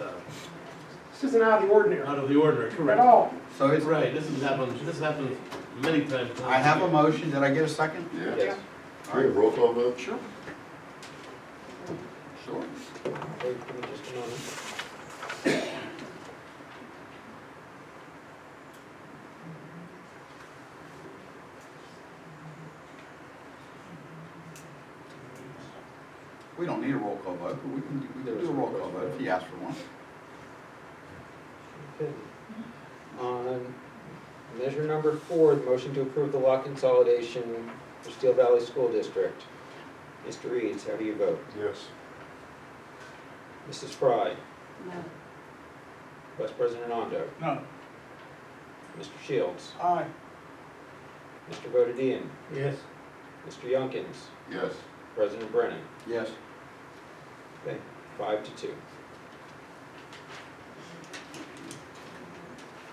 This isn't out of the ordinary out of the ordinary, at correct? all. So it's, Right, this happens many times. I have a motion. Did I get a second? Yeah. Yes. All right, roll call vote? Sure. Sure. Wait for me just a moment. We don't need a roll call vote, but we can do a roll call vote if you ask for one. Okay. On measure number 4, the motion to approve the lot consolidation for Steel Valley School District. Mr. Eads, how do you vote? Yes. Mrs. Fry? No. Vice President Ondo? No. Mr. Shields? Aye. Mr. Bodadian? Yes. Mr. Yunkins? Yes. President Brennan? Yes. Okay, 5-2.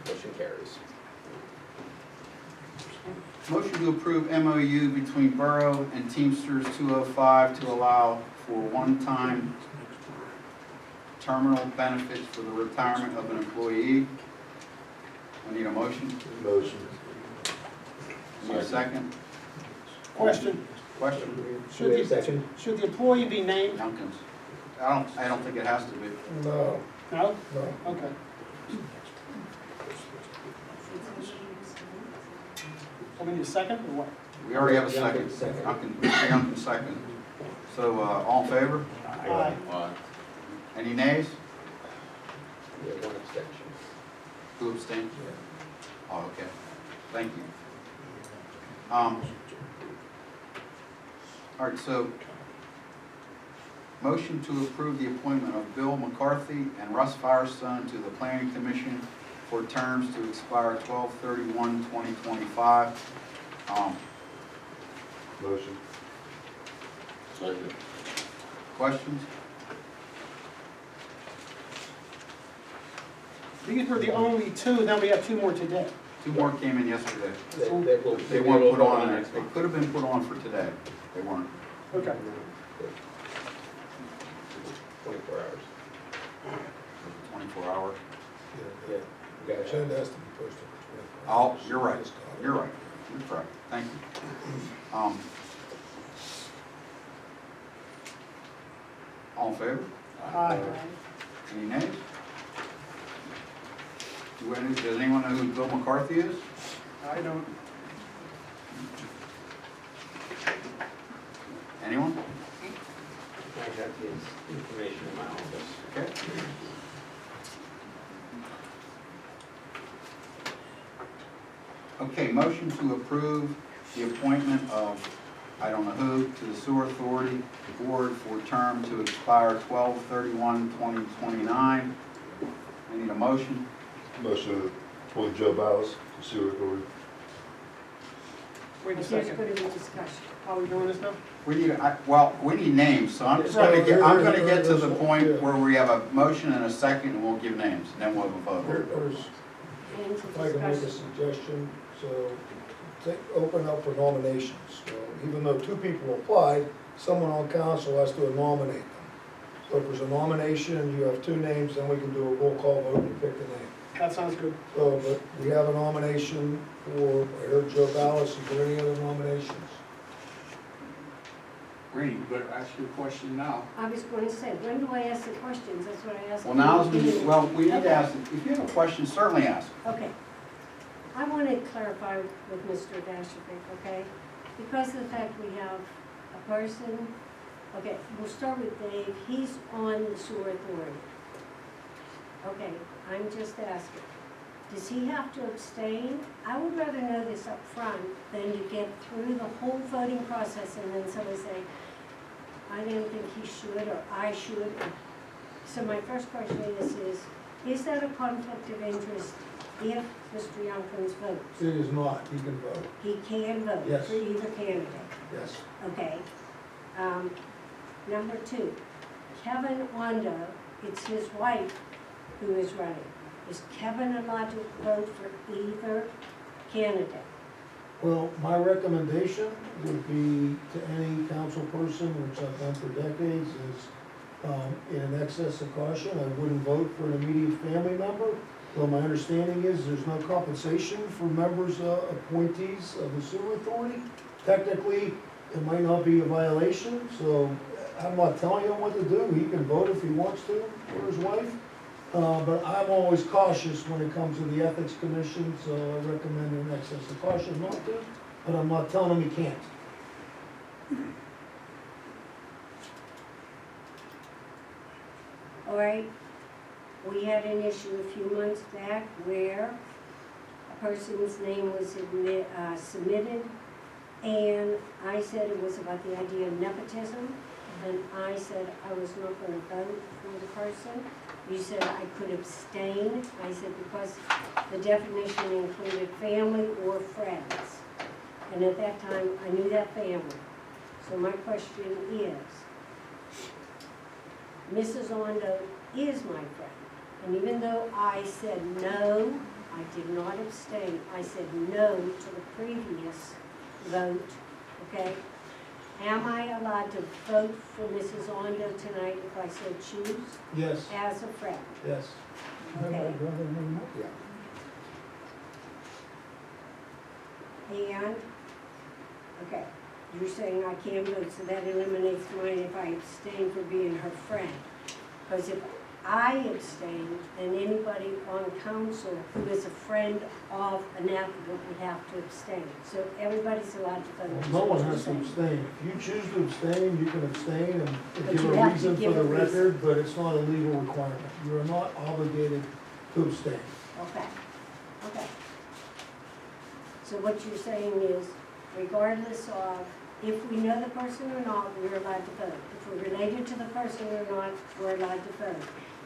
Motion carries. Motion to approve MOU between Borough and Teamsters 205 to allow for one-time terminal benefits for the retirement of an employee. I need a motion. Motion. Need a second? Question, Question? Do we have a second? should the employee be named? Youngkins. I don't think it has to be. No? No. Okay. So we need a second or what? We already have a second. Youngkins, second. Mr. Youngkins, second. So, all in favor? Aye. Aye. Any nays? We have one abstention. Who abstained? Oh, okay. Thank you. All right, so Motion to approve the appointment of Bill McCarthy and Russ Firestone to the Planning Commission for terms to expire 12/31/2025. Motion. Second. Questions? These were the only two, then we have two more today. Two more came in yesterday. They will. They weren't put on, they could have been put on for today. They weren't. Okay. 24 hours. 24 hours. Yeah. We got it. Agenda has to be posted. Oh, you're right. You're right. You're correct. Thank you. All in favor? Aye. Any nays? Does anyone know who Bill McCarthy is? I don't. Anyone? I got his information in my office. Okay. Okay, motion to approve the appointment of, I don't know who, to the Sewer Authority Board for term to expire 12/31/2029. We need a motion. Motion to appoint Joe Ballas to sewer authority. Wait a There's second. going to be discussion. Are we doing this now? We need, we need names, so I'm just gonna get, I'm gonna get to the point where we have a motion and a second, and we'll give names, and then we'll have a vote. There's, Into if I can make a discussion. suggestion, so open up for nominations. So even though two people applied, someone on council has to nominate them. So if there's a nomination, you have two names, then we can do a roll call vote and pick the name. That sounds good. So, but we have a nomination for, I heard Joe Ballas, is there any other nominations? Randy, you better ask your question now. I was going to say, when do I ask the questions? That's what I asked. Well, now's when you, well, we need to ask, if you have a question, certainly ask. Okay. I want to clarify with Mr. Dashovic, okay? Because of the fact we have a person, okay, we'll start with Dave. He's on the sewer authority. Okay, I'm just asking, does he have to abstain? I would rather know this up front than to get through the whole voting process and then somebody say, I didn't think he should, or I should. So my first question is that a conflict of interest if Mr. Youngkins votes? It is not, he can vote, He can vote Yes. for either candidate, yes. okay? Number two, Kevin Ondo, it's his wife who is running. Is Kevin allowed to vote for either candidate? Well, my recommendation would be to any council person, which I've done for decades, is in excess of caution, I wouldn't vote for an immediate family member. Well, my understanding is there's no compensation for members, appointees of the sewer authority. Technically, it might not be a violation, so I'm not telling him what to do. He can vote if he wants to for his wife. But I'm always cautious when it comes to the ethics commission, so I recommend in excess of caution not to, but I'm not telling him he can't. All right, we had an issue a few months back where a person's name was submitted, and I said it was about the idea of nepotism, and I said I was not going to vote for the person. You said I could abstain. I said because the definition included family or friends. And at that time, I knew that family. So my question is, Mrs. Ondo is my friend. And even though I said no, I did not abstain. I said no to the previous vote, okay? Am I allowed to vote for Mrs. Ondo tonight if I so choose, Yes, as a friend? yes. Okay. Yeah. And, okay, you're saying I can't vote, so that eliminates mine if I abstain for being her friend. Because if I abstain, then anybody on council who is a friend of an applicant would have to abstain. So everybody's allowed to vote. No one has to abstain. If you choose to abstain, you can abstain and But give you a have to reason for give the a reason. record, but it's not a legal requirement. You are not obligated to abstain. Okay, okay. So what you're saying is, regardless of If we know the person or not, we're allowed to vote. If we're related to the person or not, we're allowed to vote.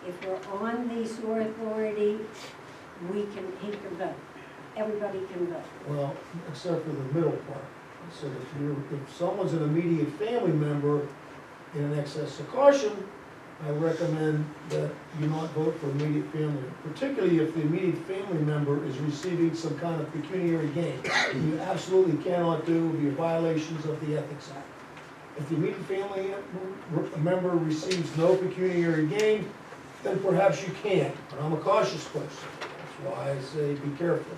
If we're on the sewer authority, he can vote. Everybody can vote. Well, except for the middle part. So if someone's an immediate family member in an excess of caution, I recommend that you not vote for immediate family, particularly if the immediate family member is receiving some kind of pecuniary gain. You absolutely cannot do via violations of the Ethics Act. If the immediate family member receives no pecuniary gain, then perhaps you can, but I'm a cautious person. That's why I say be careful.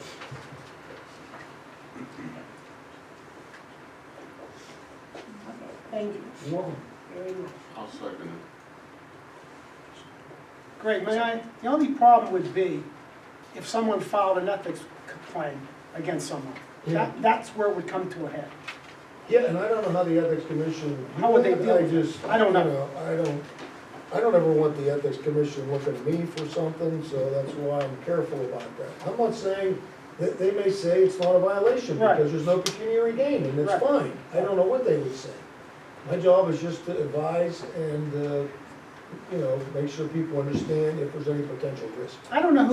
Thank you You're welcome. very much. I'll second it. Greg, may I? The only problem would be if someone filed an ethics complaint against someone. Yeah. That's where it would come to a head. Yeah, and I don't know how the Ethics Commission. How would they deal with it? I don't know. I don't ever want the Ethics Commission looking at me for something, so that's why I'm careful about that. I'm not saying, that they may say it's not a violation Right. because there's no pecuniary gain, and it's Right. fine. I don't know what they would say. My job is just to advise and, make sure people understand if there's any potential risk. I don't know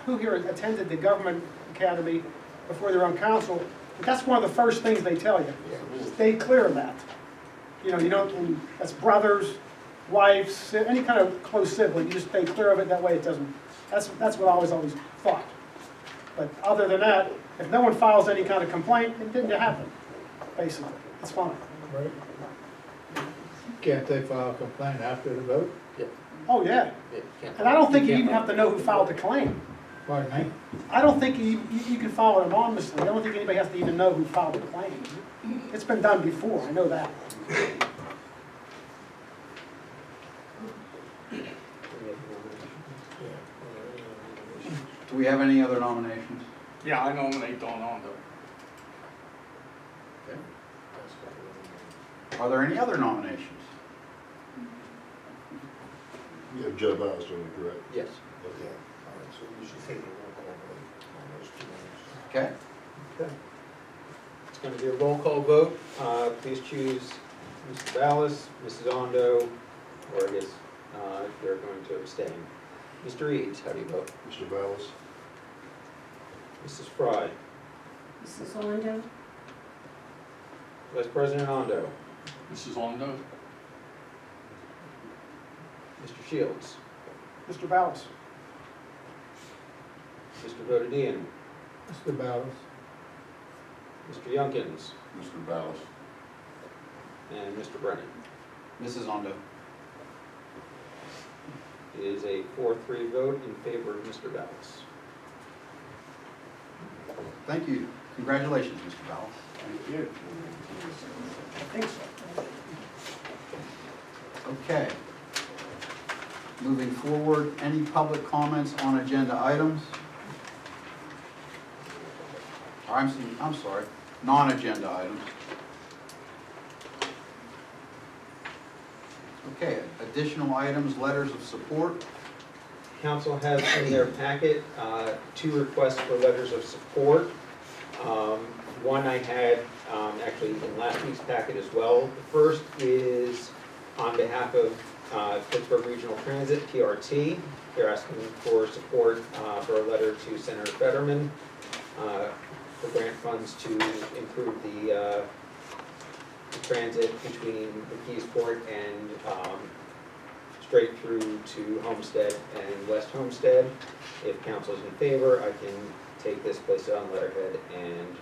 who here attended the government academy before they're on council, but that's one of the first things they tell you. Stay clear of that. You don't, that's brothers, wives, any kind of close sibling, you just stay clear of it, that way it doesn't, that's what I always thought. But other than that, if no one files any kind of complaint, it didn't happen, basically, it's fine. Right? Can't they file a complaint after the vote? Oh, yeah, and I don't think you even have to know who filed the claim. Pardon me? I don't think you can file it anonymously, I don't think anybody has to even know who filed the claim. It's been done before, I know that. Do we have any other nominations? Yeah, I nominate Don Ondo. Are there any other nominations? You have Joe Bowers doing it, correct? Yes. Okay. All right, so you should take a roll call vote on those two names. Okay, It's going to be a roll call vote. Please choose Mr. Ballas, Mrs. Ondo, or I guess you're going to abstain. Mr. Eads, how do you vote? Mr. Ballas? Mrs. Fry? Mrs. Ondo? Vice President Ondo? Mrs. Ondo? Mr. Shields? Mr. Ballas? Mr. Bodadian? Mr. Ballas? Mr. Yunkins? Mr. Ballas. And Mr. Brennan. Mrs. Ondo. It is a 4-3 vote in favor of Mr. Ballas. Thank you. Congratulations, Mr. Ballas. Thank you. I think so. Okay. Moving forward, any public comments on agenda items? I'm sorry, non-agenda items. Okay, additional items, letters of support. Council has in their packet 2 requests for letters of support. One I had actually in last week's packet as well. The first is on behalf of Pittsburgh Regional Transit, PRT. They're asking for support for a letter to Senator Fetterman for grant funds to improve the transit between McKeesport and straight through to Homestead and West Homestead. If council's in favor, I can take this, place it on letterhead, and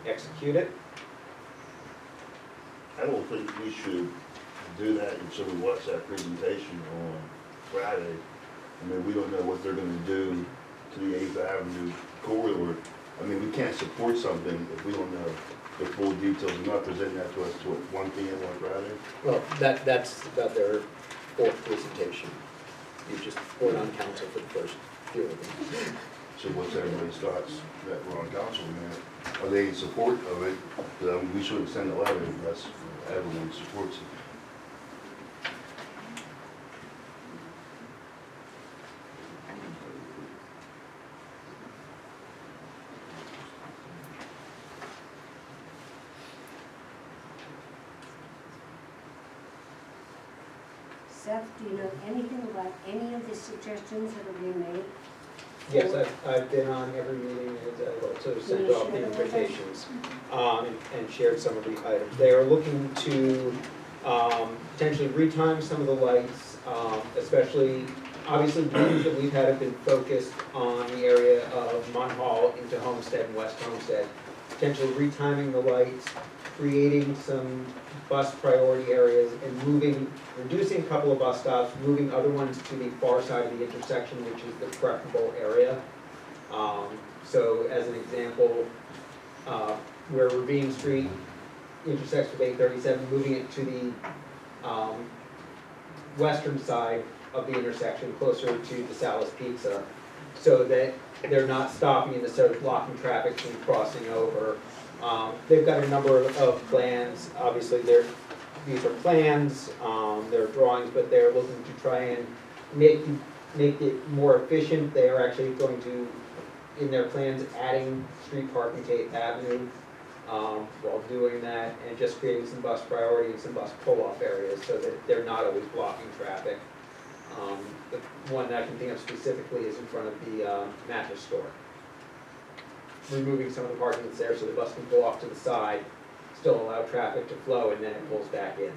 execute it. I don't think we should do that until we watch that presentation on Friday. I mean, we don't know what they're gonna do to the 8th Avenue corridor. I mean, we can't support something if we don't know the full details. They're not presenting that to us till 1 p.m. on Friday. Well, that's about their 4th presentation. You just vote on council for the first few of them. So what's everybody's thoughts that we're on council, man? Are they in support of it? We shouldn't send a letter unless everyone supports it. Seth, do you know anything about any of the suggestions that are being made? Yes, I've been on every meeting, and I've also sent off the invitations, and shared some of the items. They are looking to, potentially retime some of the lights, especially, obviously, the meetings that we've had have been focused on the area of Munhall into Homestead and West Homestead. Potentially retiming the lights, creating some bus priority areas, and reducing a couple of bus stops, moving other ones to the far side of the intersection, which is the preferable area. So as an example, where Ravine Street intersects with 837, moving it to the western side of the intersection, closer to the Salas Pizza, so that they're not stopping and instead of blocking traffic from crossing over. They've got a number of plans, obviously these are plans, they're drawings, but they're looking to try and make it more efficient. They are actually going to, in their plans, adding street parking to 8th Avenue, while doing that, and just creating some bus priority and some bus pull-off areas so that they're not always blocking traffic. The one that I can think of specifically is in front of the mattress store. Removing some of the parking that's there so the bus can pull off to the side, still allow traffic to flow, and then it pulls back in.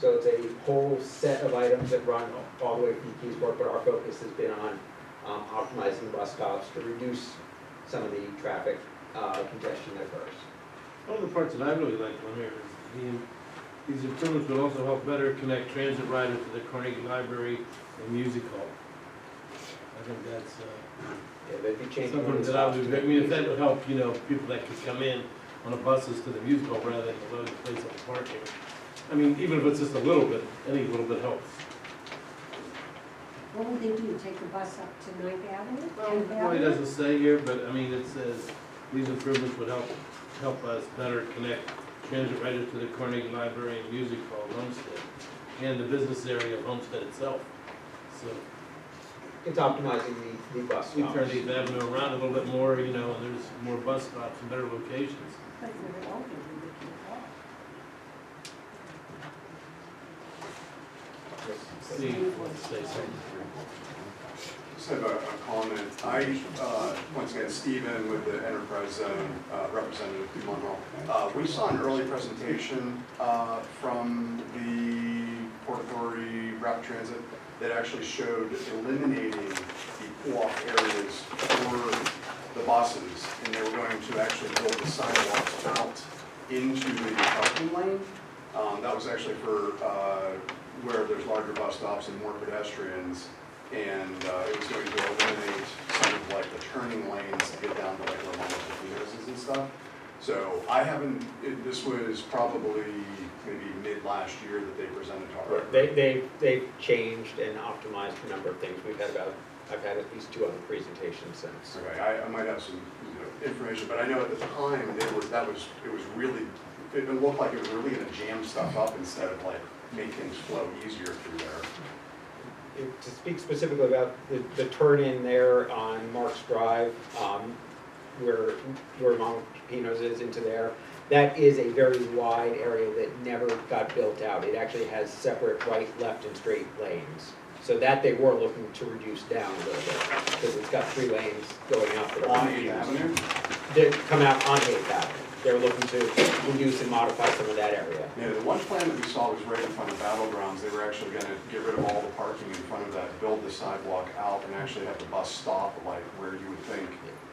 So it's a whole set of items that run all the way from Keysport, but our focus has been on optimizing the bus stops to reduce some of the traffic congestion that occurs. One of the parts that I really like on here is these improvements will also help better connect transit riders to the Carnegie Library and Music Hall. I think that's Yeah, they'd be changing something one that I stop. would, I mean, if that would help, people that could come in on the buses to the music hall rather than the loading place on the parking. I mean, even if it's just a little bit, any little bit helps. What would they do, take the bus up to 9th Avenue? Well, 10th it Avenue? doesn't say here, but I mean, it says these improvements would help us better connect transit riders to the Carnegie Library and Music Hall, Homestead, and the business area of Homestead itself. So It's optimizing the bus we stops. turn these avenue around a little bit more, and there's more bus stops and better locations. But for the older, we can walk. See, let's say something. Just have a comment. Once again, Stephen with the Enterprise Zone representative through Munhall. We saw an early presentation from the Port Authority Rapid Transit that actually showed eliminating the pull-off areas for the buses, and they were going to actually build the sidewalks out into the parking lane. That was actually for where there's larger bus stops and more pedestrians, and it was going to eliminate some of like the turning lanes to get down to like where Mama Pepino's is and stuff. So I haven't, this was probably maybe mid last year that they presented to our. They've changed and optimized a number of things. I've had at least 2 other presentations since. Okay, I might have some information, but I know at the time, it looked like it was really gonna jam stuff up instead of like make things flow easier through there. To speak specifically about the turn-in there on Marks Drive, where Mama Pepino's is into there, that is a very wide area that never got built out. It actually has separate right, left, and straight lanes. So that they were looking to reduce down a little bit, because it's got 3 lanes going out that are On unused. 8th Avenue? That come out on 8th Avenue. They're looking to reduce and modify some of that area. Yeah, the one plan that we saw was right in front of Battlegrounds. They were actually gonna get rid of all the parking in front of that, build the sidewalk out, and actually have the bus stop like where you would think,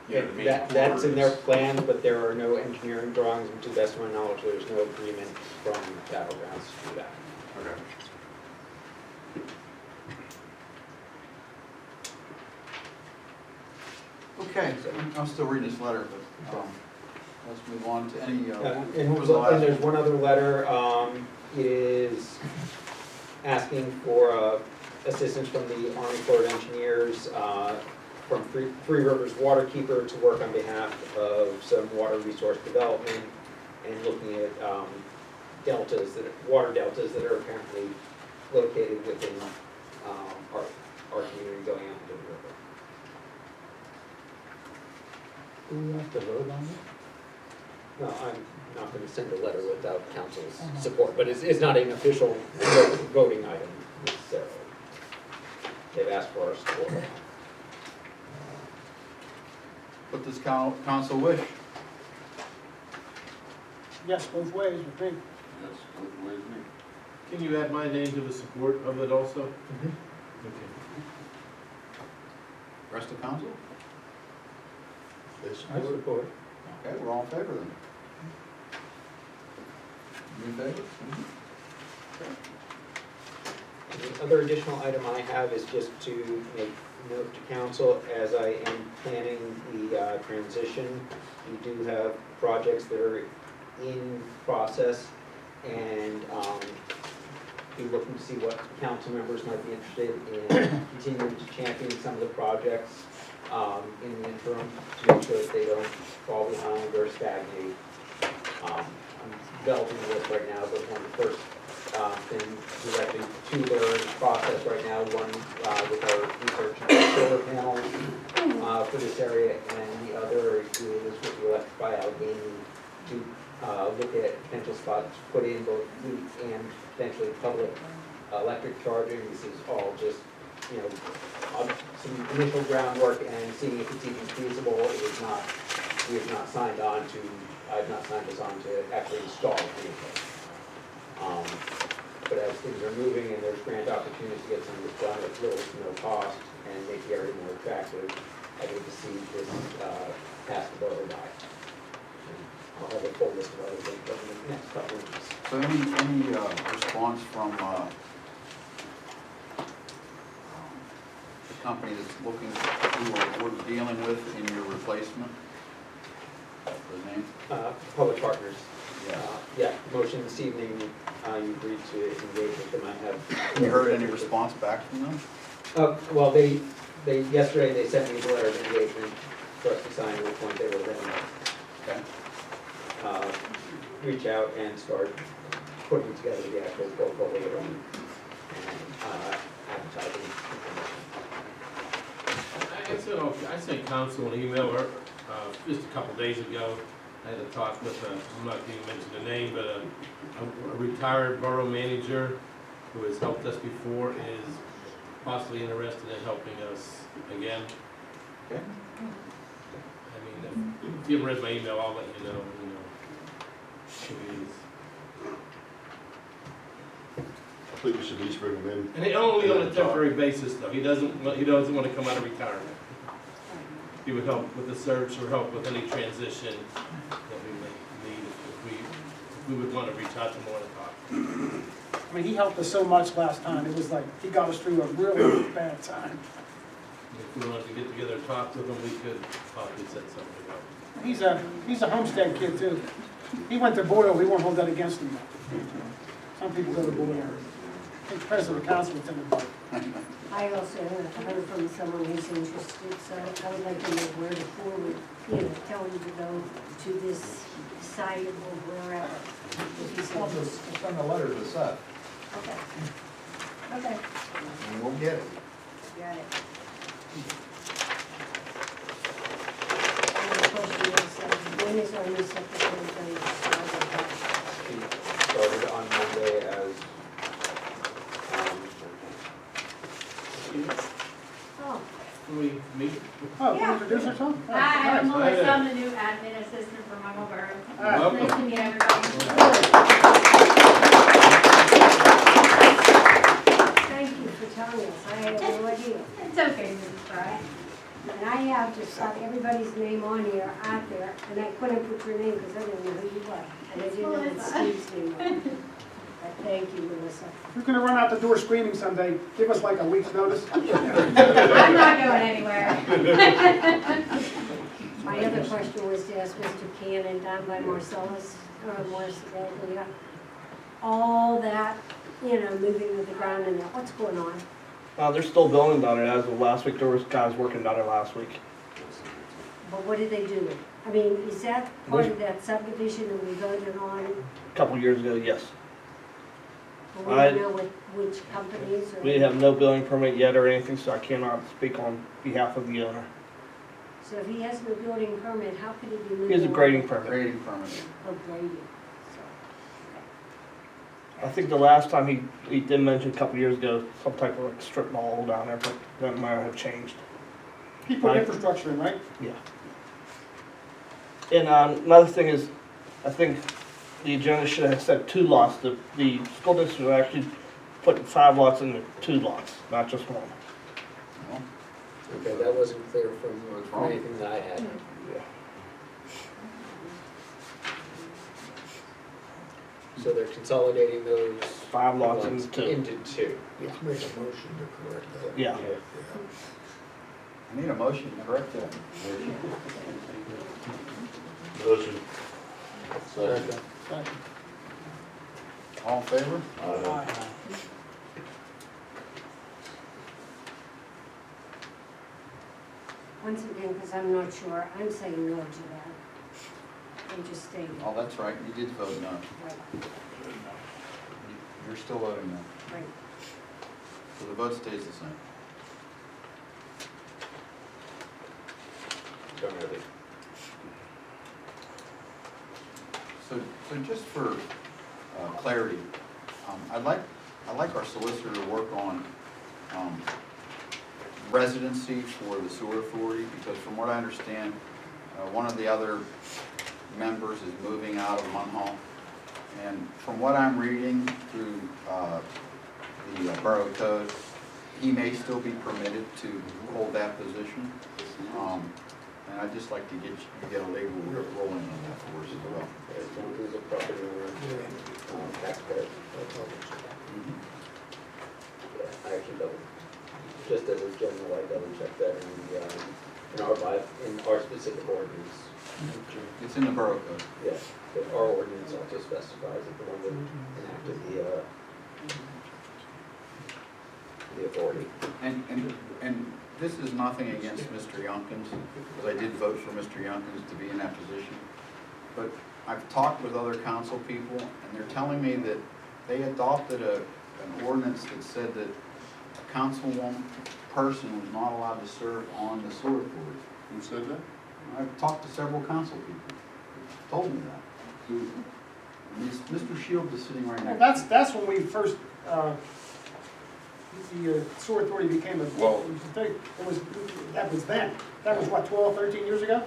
the main That's in their corridors. plans, but there are no engineering drawings, and to the best of my knowledge, there's no agreement from Battlegrounds to do that. Okay. Okay, so I'm still reading this letter, but let's move on to any, And what was the last there's one? one other letter, it is asking for assistance from the Army Corps of Engineers, from Three Rivers Waterkeeper to work on behalf of some water resource development and looking at water deltas that are apparently located within our community going out into the river. Do we have to vote on it? No, I'm not gonna send a letter without council's support, but it's not an official voting item necessarily. They've asked for our support. What does council wish? Yes, both ways, I think. Yes, both ways, me. Can you add my name to the support of it also? Okay. Rest of council? I support. Okay, we're all in favor then. You in favor? The other additional item I have is just to make note to council, as I am planning the transition, we do have projects that are in process, and be looking to see what council members might be interested in continuing to champion some of the projects in the interim, to make sure that they don't fall behind or stagnate. I'm developing a list right now, but one of the first things, there's actually two that are in process right now, one with our research on solar panels for this area, and the other is with the Electrify Allegheny to look at potential spots to put in both fleet and potentially public electric charging. This is all just, you know, some initial groundwork and seeing if it's even feasible. It is not, we have not signed on to, I've not signed us on to actually install anything. But as things are moving and there's grant opportunities to get some of this done at little to no cost and make the area more attractive, I need to see this pass the borough by. I'll have a full list of other things over the next couple of weeks. So any response from the company that's looking, who we're dealing with in your replacement? The name? Public Partners. Yeah. Yeah, motion this evening, you agreed to engage with them. I have. You heard any response back from them? Well, yesterday they sent me the letter of engagement for us to sign, at which point they will then Okay. reach out and start putting together the actual portfolio and advertising information. I sent council an email just a couple days ago. I had a talk with, I'm not going to mention the name, but a retired borough manager who has helped us before is possibly interested in helping us again. Okay. I mean, if you haven't read my email, I'll let you know, who he is. I think we should at least bring them in. And only on a temporary basis, though. He doesn't want to come out of retirement. He would help with the search or help with any transition that we may need if we would want to reach out to more and talk. I mean, he helped us so much last time, it was like, he got us through a really bad time. If we wanted to get together and talk with him, we could possibly set something up. He's a Homestead kid too. He went to Boyle, we won't hold that against him. Some people go to Boyle. I think the president of the council attended Boyle. I also heard from someone who's interested, so I would like to know where to forward, tell them to go to this site or wherever. If he's interested. Send a letter to Seth, Okay. Okay, and we'll get it. got it. And the question is, when is our new secretary going to start? He started on Monday as Oh, Can we meet? Oh, can you introduce yourself? Oh, Hi, I'm nice. Melissa, I'm the new admin assistant for Munhall Borough. Hi. Nice to meet everybody. thank you for telling us, I had no idea. It's okay, Mrs. Fry. And I have just got everybody's name on here, out there, and I couldn't put your name because I didn't know who you were. And I didn't know what Steve's name was. But thank you, Melissa. If you're gonna run out the door screaming someday, give us like a week's notice. I'm not going anywhere. My other question was to ask Mr. Cannon down by Marcellus, or Morris, all that, moving with the ground in there, what's going on? They're still building down there as of last week. There was guys working down there last week. But what did they do? I mean, is that part of that subdivision that we voted on? A couple years ago, yes. But we don't know which companies or? We have no building permit yet or anything, so I cannot speak on behalf of the owner. So if he has no building permit, how could he be moving? He has a grading on? permit. Grading permit. Oh, grading, so. I think the last time he did mention a couple years ago, some type of like strip mall down there, but that might have changed. He put Right. infrastructure in, right? Yeah. And another thing is, I think the agenda should have said 2 lots. The school district was actually putting 5 lots into 2 lots, not just 1. Well, Okay, that wasn't clear from wrong? anything that I had. Yeah. So they're consolidating those 5 lots lots into 2. into 2. Make a motion to correct that. Yeah. I need a motion to correct that. Motion. Second. All in favor? Once again, because I'm not sure, I'm saying no to that. They just stated, Oh, that's right, you did vote no. right, You're still voting no. right. So the vote stays the same. Don't really. So just for clarity, I'd like our solicitor to work on residency for the sewer authority, because from what I understand, one of the other members is moving out of Munhall. And from what I'm reading through the borough code, he may still be permitted to hold that position. And I'd just like to get a legal rolling on that for us as well. As long as the property owner, taxpayer. Yeah, I actually just as a general, I double check that in our specific ordinance. It's in the borough code. Yeah, but our ordinance also specifies that the one that enacted the authority. And this is nothing against Mr. Youngkins, because I did vote for Mr. Youngkins to be in that position. But I've talked with other council people, and they're telling me that they adopted an ordinance that said that a councilwoman person was not allowed to serve on the sewer authority. Who said that? I've talked to several council people, told me that. And Mr. Shields is sitting right Well, next to me. that's when we first, the sewer authority became a, that was then. That was what, 12, 13 years ago?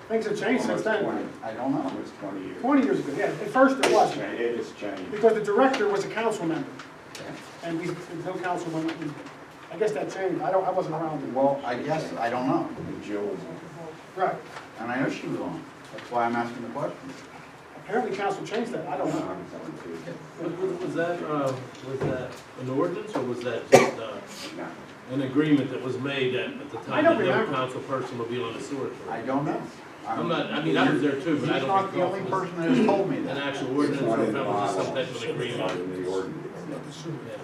Things have changed since then. I don't know. It's 20 years. 20 years ago, yeah. At first it was, It has changed. because the director was a council member. And there's no councilman, I guess that changed. I wasn't around then. Well, I guess, I don't know. And Jill, Right. And I know she was on. That's why I'm asking the question. Apparently council changed that. I don't know. Was that an ordinance, or was that just an agreement that was made at the I time don't that no remember. council person would be on the sewer authority? I don't know. I'm not, I mean, I was there too, but I He's don't not the recall only if it was person that has told me an that. actual ordinance, or if it was just some type of an it's not agreement. in the ordinance.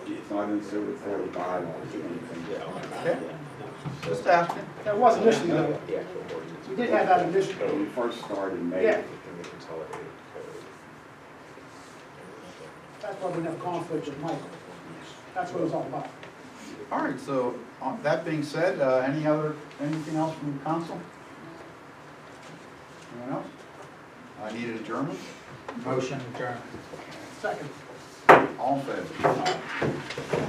It's not in sewer authority bylaws or anything. Okay? Just asking. That was initially though. The actual ordinance. We did have that When initially. we first started, maybe. Yeah. In the consolidated code. That's why we have conflict with Michael. That's what it was all about. All right, so that being said, anything else from the council? Anyone else? I need an adjournment. Motion adjourned. Second. All in favor?